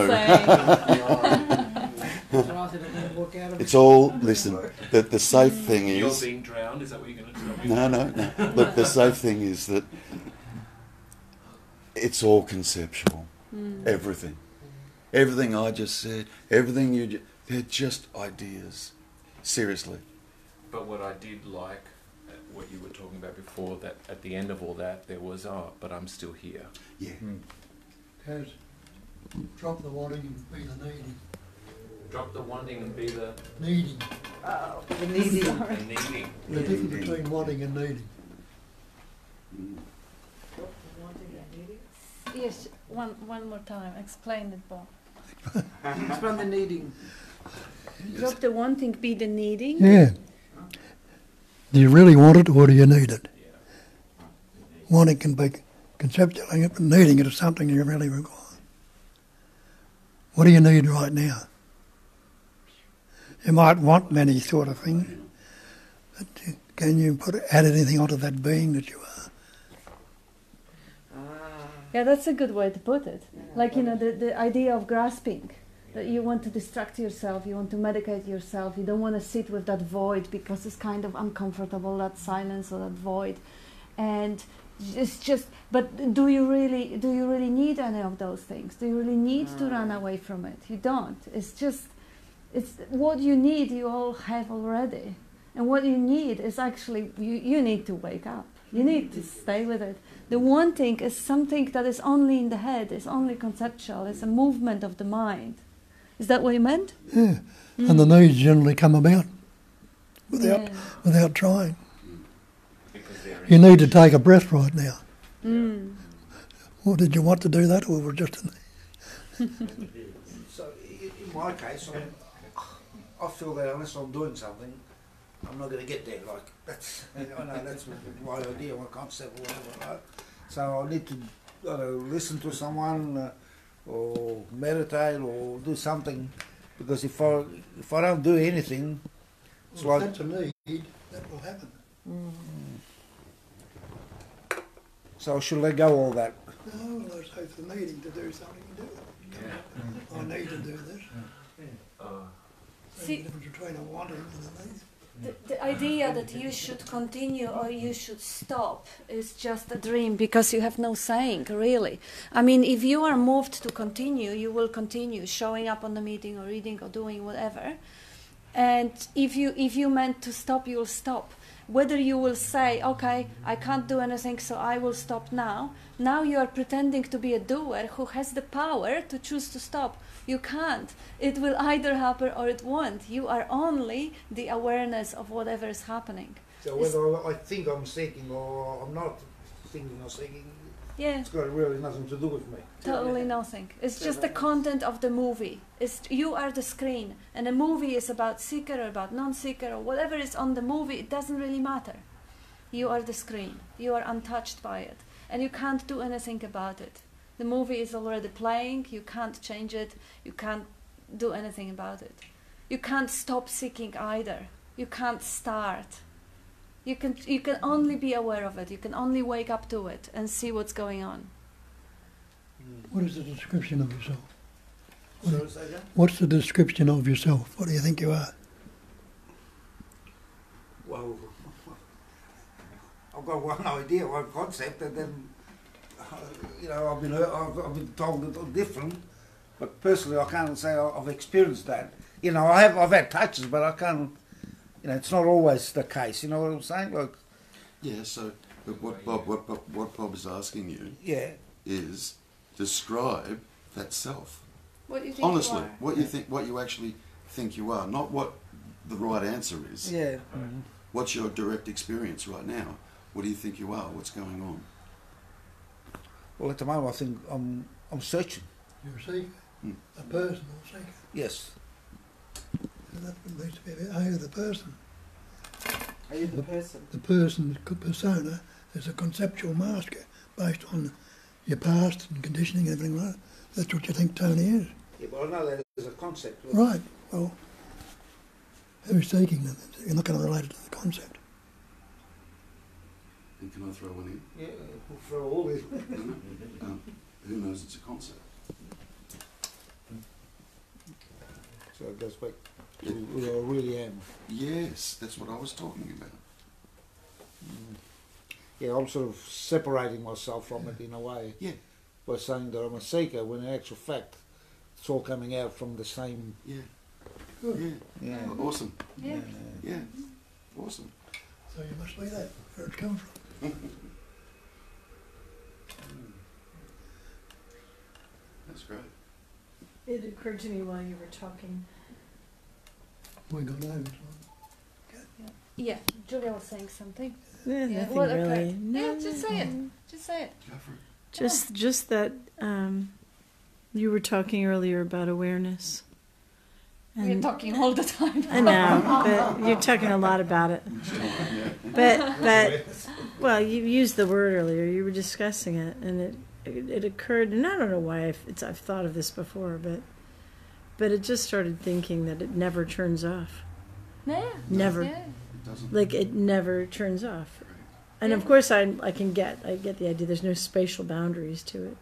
to. It's all, listen, the safe thing is... You're being drowned, is that what you're going to tell me? No. Look, the safe thing is that it's all conceptual. Everything. Everything I just said, everything they're just ideas. Seriously. But what I did like, what you were talking about before, that at the end of all that, there was, oh, but I'm still here. Yeah. Has drop the wanting and be the needing. Drop the wanting and be the Needing. Oh, the needy. the needing. The difference between wanting and needing. Yes, one more time. Explain it, Bob. Explain the needing. Drop the wanting, be the needing. Yeah. Do you really want it, or do you need it? Wanting can be conceptualizing it, but needing it is something you really require. What do you need right now? You might want many sort of things, but can you add anything onto that being that you are? Yeah, that's a good way to put it. Like, you know, the idea of grasping. that you want to distract yourself, you want to medicate yourself, you don't want to sit with that void because it's kind of uncomfortable, that silence or that void. And it's just, but do you really need any of those things? Do you really need to run away from it? You don't. It's what you need, you all have already. And what you need is actually, you need to wake up. You need to stay with it. The wanting is something that is only in the head, is only conceptual, it's a movement of the mind. Is that what you meant? Yeah. And the needs generally come about without trying. You need to take a breath right now. Well, did you want to do that, or was it just So in my case, I feel that unless I'm doing something, I'm not going to get there. Like that's, I know that's my idea, my concept, or whatever. Right? So I need to listen to someone, or meditate, or do something, because if I don't do anything, it's well, like if that's a need, that will happen. So I should let go all that. No, well, so for needing to do something, you do it. I need to do this. There's a difference between a wanting and a need. The idea that you should continue or you should stop is just a dream, because you have no saying, really. I mean, if you are moved to continue, you will continue showing up on the meeting or reading or doing whatever. And if you meant to stop, you will stop. Whether you will say, okay, I can't do anything, so I will stop now. Now you are pretending to be a doer who has the power to choose to stop. You can't. It will either happen or it won't. You are only the awareness of whatever is happening. So whether I think I'm seeking or I'm not thinking or seeking, Yeah. it's got really nothing to do with me. Totally nothing. It's just the content of the movie. You are the screen, and the movie is about seeker or about non-seeker or whatever is on the movie. It doesn't really matter. You are the screen. You are untouched by it, and you can't do anything about it. The movie is already playing. You can't change it. You can't do anything about it. You can't stop seeking either. You can't start. You can only be aware of it. You can only wake up to it and see what's going on. What is the description of yourself? Sorry, say again? What's the description of yourself? What do you think you are? Well, I've got one idea, one concept, and then I've been told it's different. But personally, I can't say I've experienced that. I've had touches, but I can't. It's not always the case. You know what I'm saying? Like, Yeah, so but what Bob is asking you yeah, is describe that self. What do you think Honestly, you are? what you actually think you are, not what the right answer is. yeah. What's your direct experience right now? What do you think you are? What's going on? Well, at the moment, I think I'm searching. You're a seeker, a personal seeker. Yes. And that needs to be a bit of the person. Are you the person? The person, persona, is a conceptual masker based on your past and conditioning and everything like that. That's what you think Tony is. Yeah, but I know there's a concept. Right, well, who's seeking them? You're not going to relate it to the concept. And can I throw one in? Yeah, we'll throw all this. Who knows it's a concept? So it goes back to who I really am. Yes, that's what I was talking about. Yeah, I'm sort of separating myself from it in a way. Yeah. By saying that I'm a seeker, when in actual fact, it's all coming out from the same. Yeah. Good. Yeah. Yeah. Awesome. Yeah. Yeah. Awesome. So you must be that, where it's come from. That's great. It occurred to me while you were talking. We got over it. Yeah, Julia was saying something. Yeah, Yeah, nothing what really. occurred? No, Yeah, just say it. no. Just say it. Go for it. Just that you were talking earlier about awareness. We're talking all the time. I know, but you're talking a lot about it. But well, you used the word earlier. You were discussing it, and it occurred, and I don't know why I've thought of this before, but it just started thinking that it never turns off. Yeah. Never. Yeah. It doesn't. Like it never turns off. And Yeah. of course I get the idea there's no spatial boundaries to it.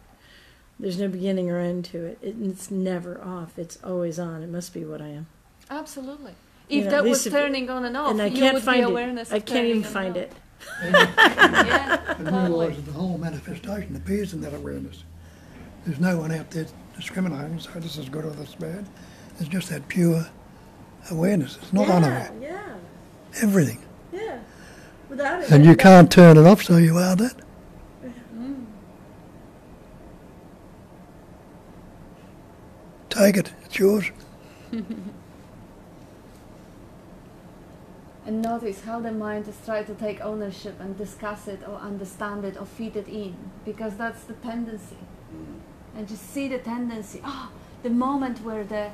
There's no beginning or end to it. It's never off. It's always on. It must be what I am. Absolutely. You If know, that at was least if- turning on and off, And I you can't would find be awareness it. I of can't even turning on find and it. off. Yeah, And totally. realise that the whole manifestation appears in that awareness. There's no one out there discriminating, so this is good or this is bad. It's just that pure awareness. It's not unaware. Yeah, Everything. yeah. Without it. And you can't turn it off, so you are that. Take it. It's yours. And notice how the mind is trying to take ownership and discuss it or understand it or feed it in, because that's the tendency. And just see the tendency. Ah, the moment where there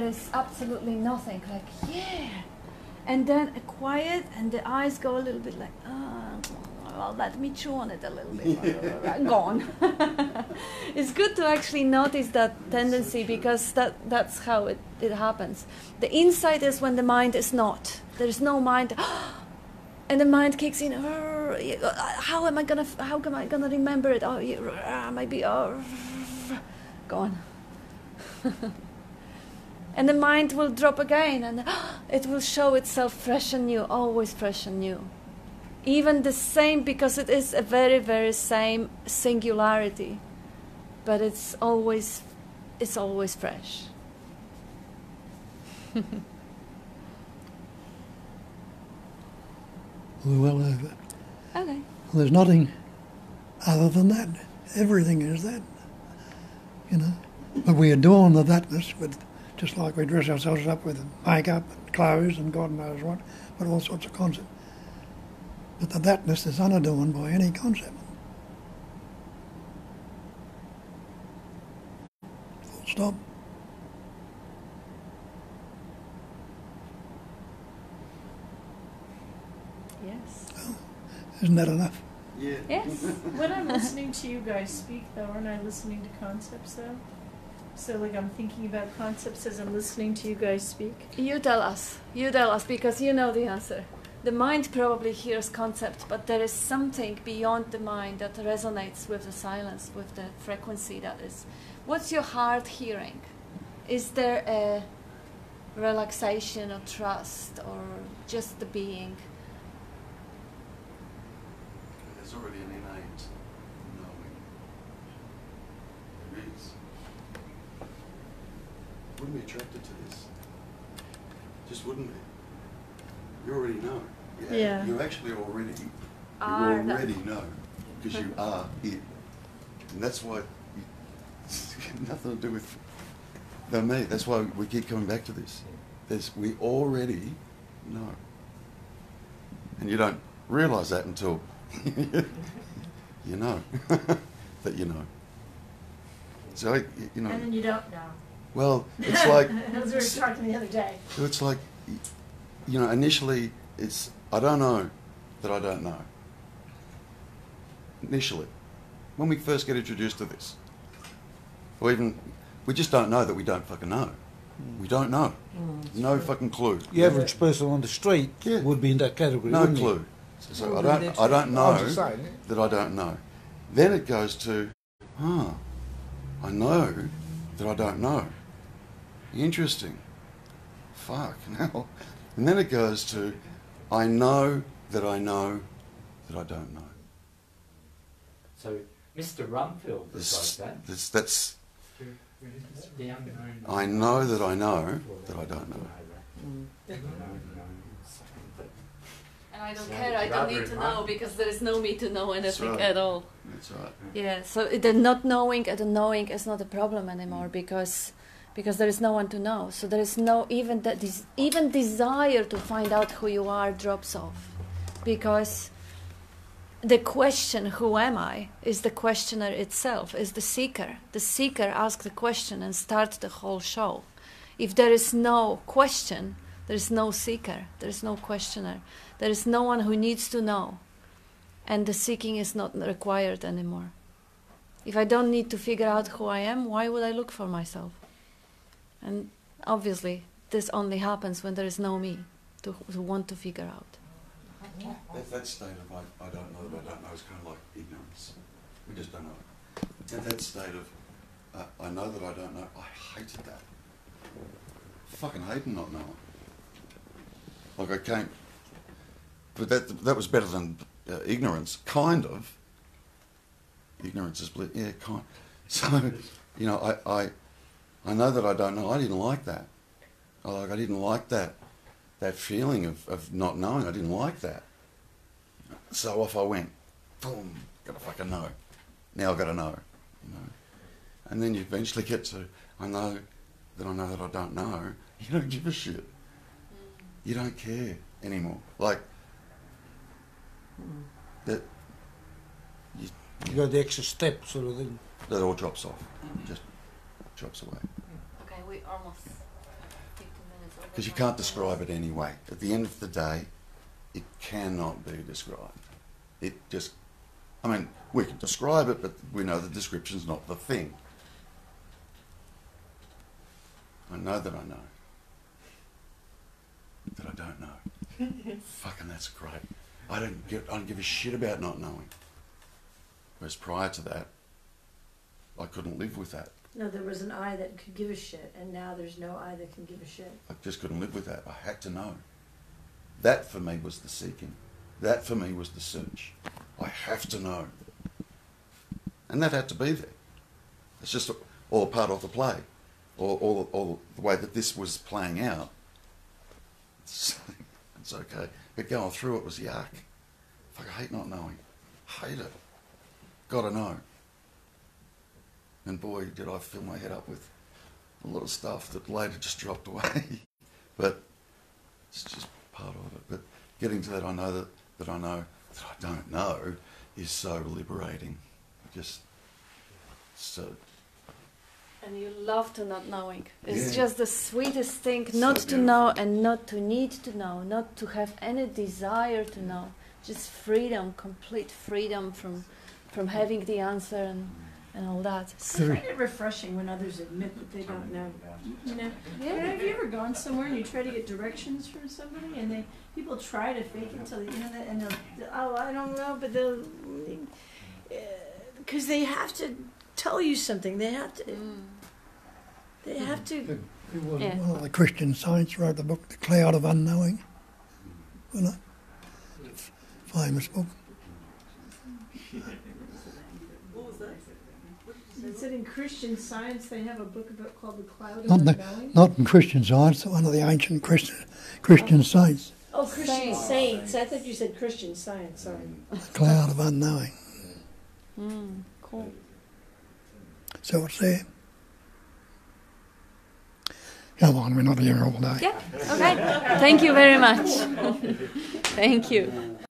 is absolutely nothing, like yeah, and then a quiet, and the eyes go a little bit like well, let me chew on it a little bit. Gone. It's good to actually notice that tendency, because that's how it happens. The insight is when the mind is not. There is no mind, and the mind kicks in. How am I gonna remember it? Oh, maybe gone. And the mind will drop again, and it will show itself fresh and new, always fresh and new. Even the same, because it is a very, very same singularity, but it's always fresh. We're well over. Okay. Well, there's nothing other than that. Everything is that. You know. But we adorn the thatness with, just like we dress ourselves up with makeup and clothes and God knows what, with all sorts of concepts. But the thatness is unadorned by any concept. Full stop. Yes. Isn't that enough? Yeah. Yes. When I'm listening to you guys speak, though, aren't I listening to concepts, though? So, like, I'm thinking about concepts as I'm listening to you guys speak. You tell us, because you know the answer. The mind probably hears concept, but there is something beyond the mind that resonates with the silence, with the frequency that is. What's your heart hearing? Is there a relaxation or trust or just the being? There's already an innate knowing. There is. Wouldn't be attracted to this. Just wouldn't be. You already know. Yeah. You actually already, Are you already that. know, because you are it. And that's why it's got nothing to do with me. That's why we keep coming back to this. We already know. And you don't realise that until you know that you know. So, you know. And then you don't know. Well, it's like. As we were talking the other day. It's like, you know, initially it's, I don't know that I don't know. Initially. When we first get introduced to this. Or even, we just don't know that we don't fucking know. We don't know. No fucking clue. The average person on the street Yeah. would be in that category. No wouldn't he? clue. So Well, I don't I'm know just saying. that I don't know. Then it goes to, I know that I don't know. Interesting. Fuck, now. And then it goes to, I know that I don't know. So Mr. Rumfield was like that. That's, The unknown. I know that I know that I don't know. And I don't So care, I don't rather need to than know, one. because there is no me to know anything right. at all. That's right. Yeah, so the not knowing and the knowing is not a problem anymore, because there is no one to know. So there is no, even that even desire to find out who you are drops off, because the question, who am I, is the questioner itself, is the seeker. The seeker asks the question and starts the whole show. If there is no question, there is no seeker, there is no questioner, there is no one who needs to know, and the seeking is not required anymore. If I don't need to figure out who I am, why would I look for myself? And obviously, this only happens when there is no me to want to figure out. That state of I don't know that I don't know is kind of like ignorance. We just don't know. And that state of I know that I don't know. I hated that. Fucking hating not knowing. Like I came, but that was better than ignorance, kind of. Ignorance is bliss. Yeah, kind. So, you know, I know that I don't know. I didn't like that. I didn't like that feeling of not knowing. I didn't like that. So off I went. Boom. Gotta fucking know. Now I gotta know. You know. And then you eventually get to I know that I don't know. You don't give a shit. You don't care anymore. Like that. You go the extra step sort of thing. That all drops off. Just drops away. Okay, we almost 15 minutes over. Because you can't describe it anyway. At the end of the day, it cannot be described. It just, I mean, we can describe it, but we know the description's not the thing. I know that I know. That I don't know. Fucking that's great. I don't give a shit about not knowing. Whereas prior to that, I couldn't live with that. No, there was an I that could give a shit, and now there's no I that can give a shit. I just couldn't live with that. I had to know. That for me was the seeking. That for me was the search. I have to know. And that had to be there. It's just all a part of the play. Or the way that this was playing out. It's okay. But going through it was yuck. Fuck, I hate not knowing. Hate it. Gotta know. And boy, did I fill my head up with a lot of stuff that later just dropped away. But it's just part of it. But getting to that I know that I know that I don't know is so liberating. Just so. And you love to not knowing. It's Yeah. just the sweetest thing So not to beautiful. know and not to need to know, not to have any desire to know. Just freedom, complete freedom from having the answer and all that. It's kind of refreshing when others admit that they don't know. You know, have you ever gone somewhere and you try to get directions from somebody and people try to fake it till and they'll oh I don't know, but they'll because they have to tell you something. They have to. They have to. Yeah. One of the Christian saints wrote the book, The Cloud of Unknowing. Wasn't it? Famous book. What was that? It said in Christian Science they have a book called The Cloud of Not, Unknowing. not in Christian science, one of the ancient Christian saints. Oh, Christian Saints. I thought you said Christian Science. Sorry. The Cloud of Unknowing. Cool. So it's there. Come on, we're not here all day. Yeah. Okay. Thank you very much. Thank you.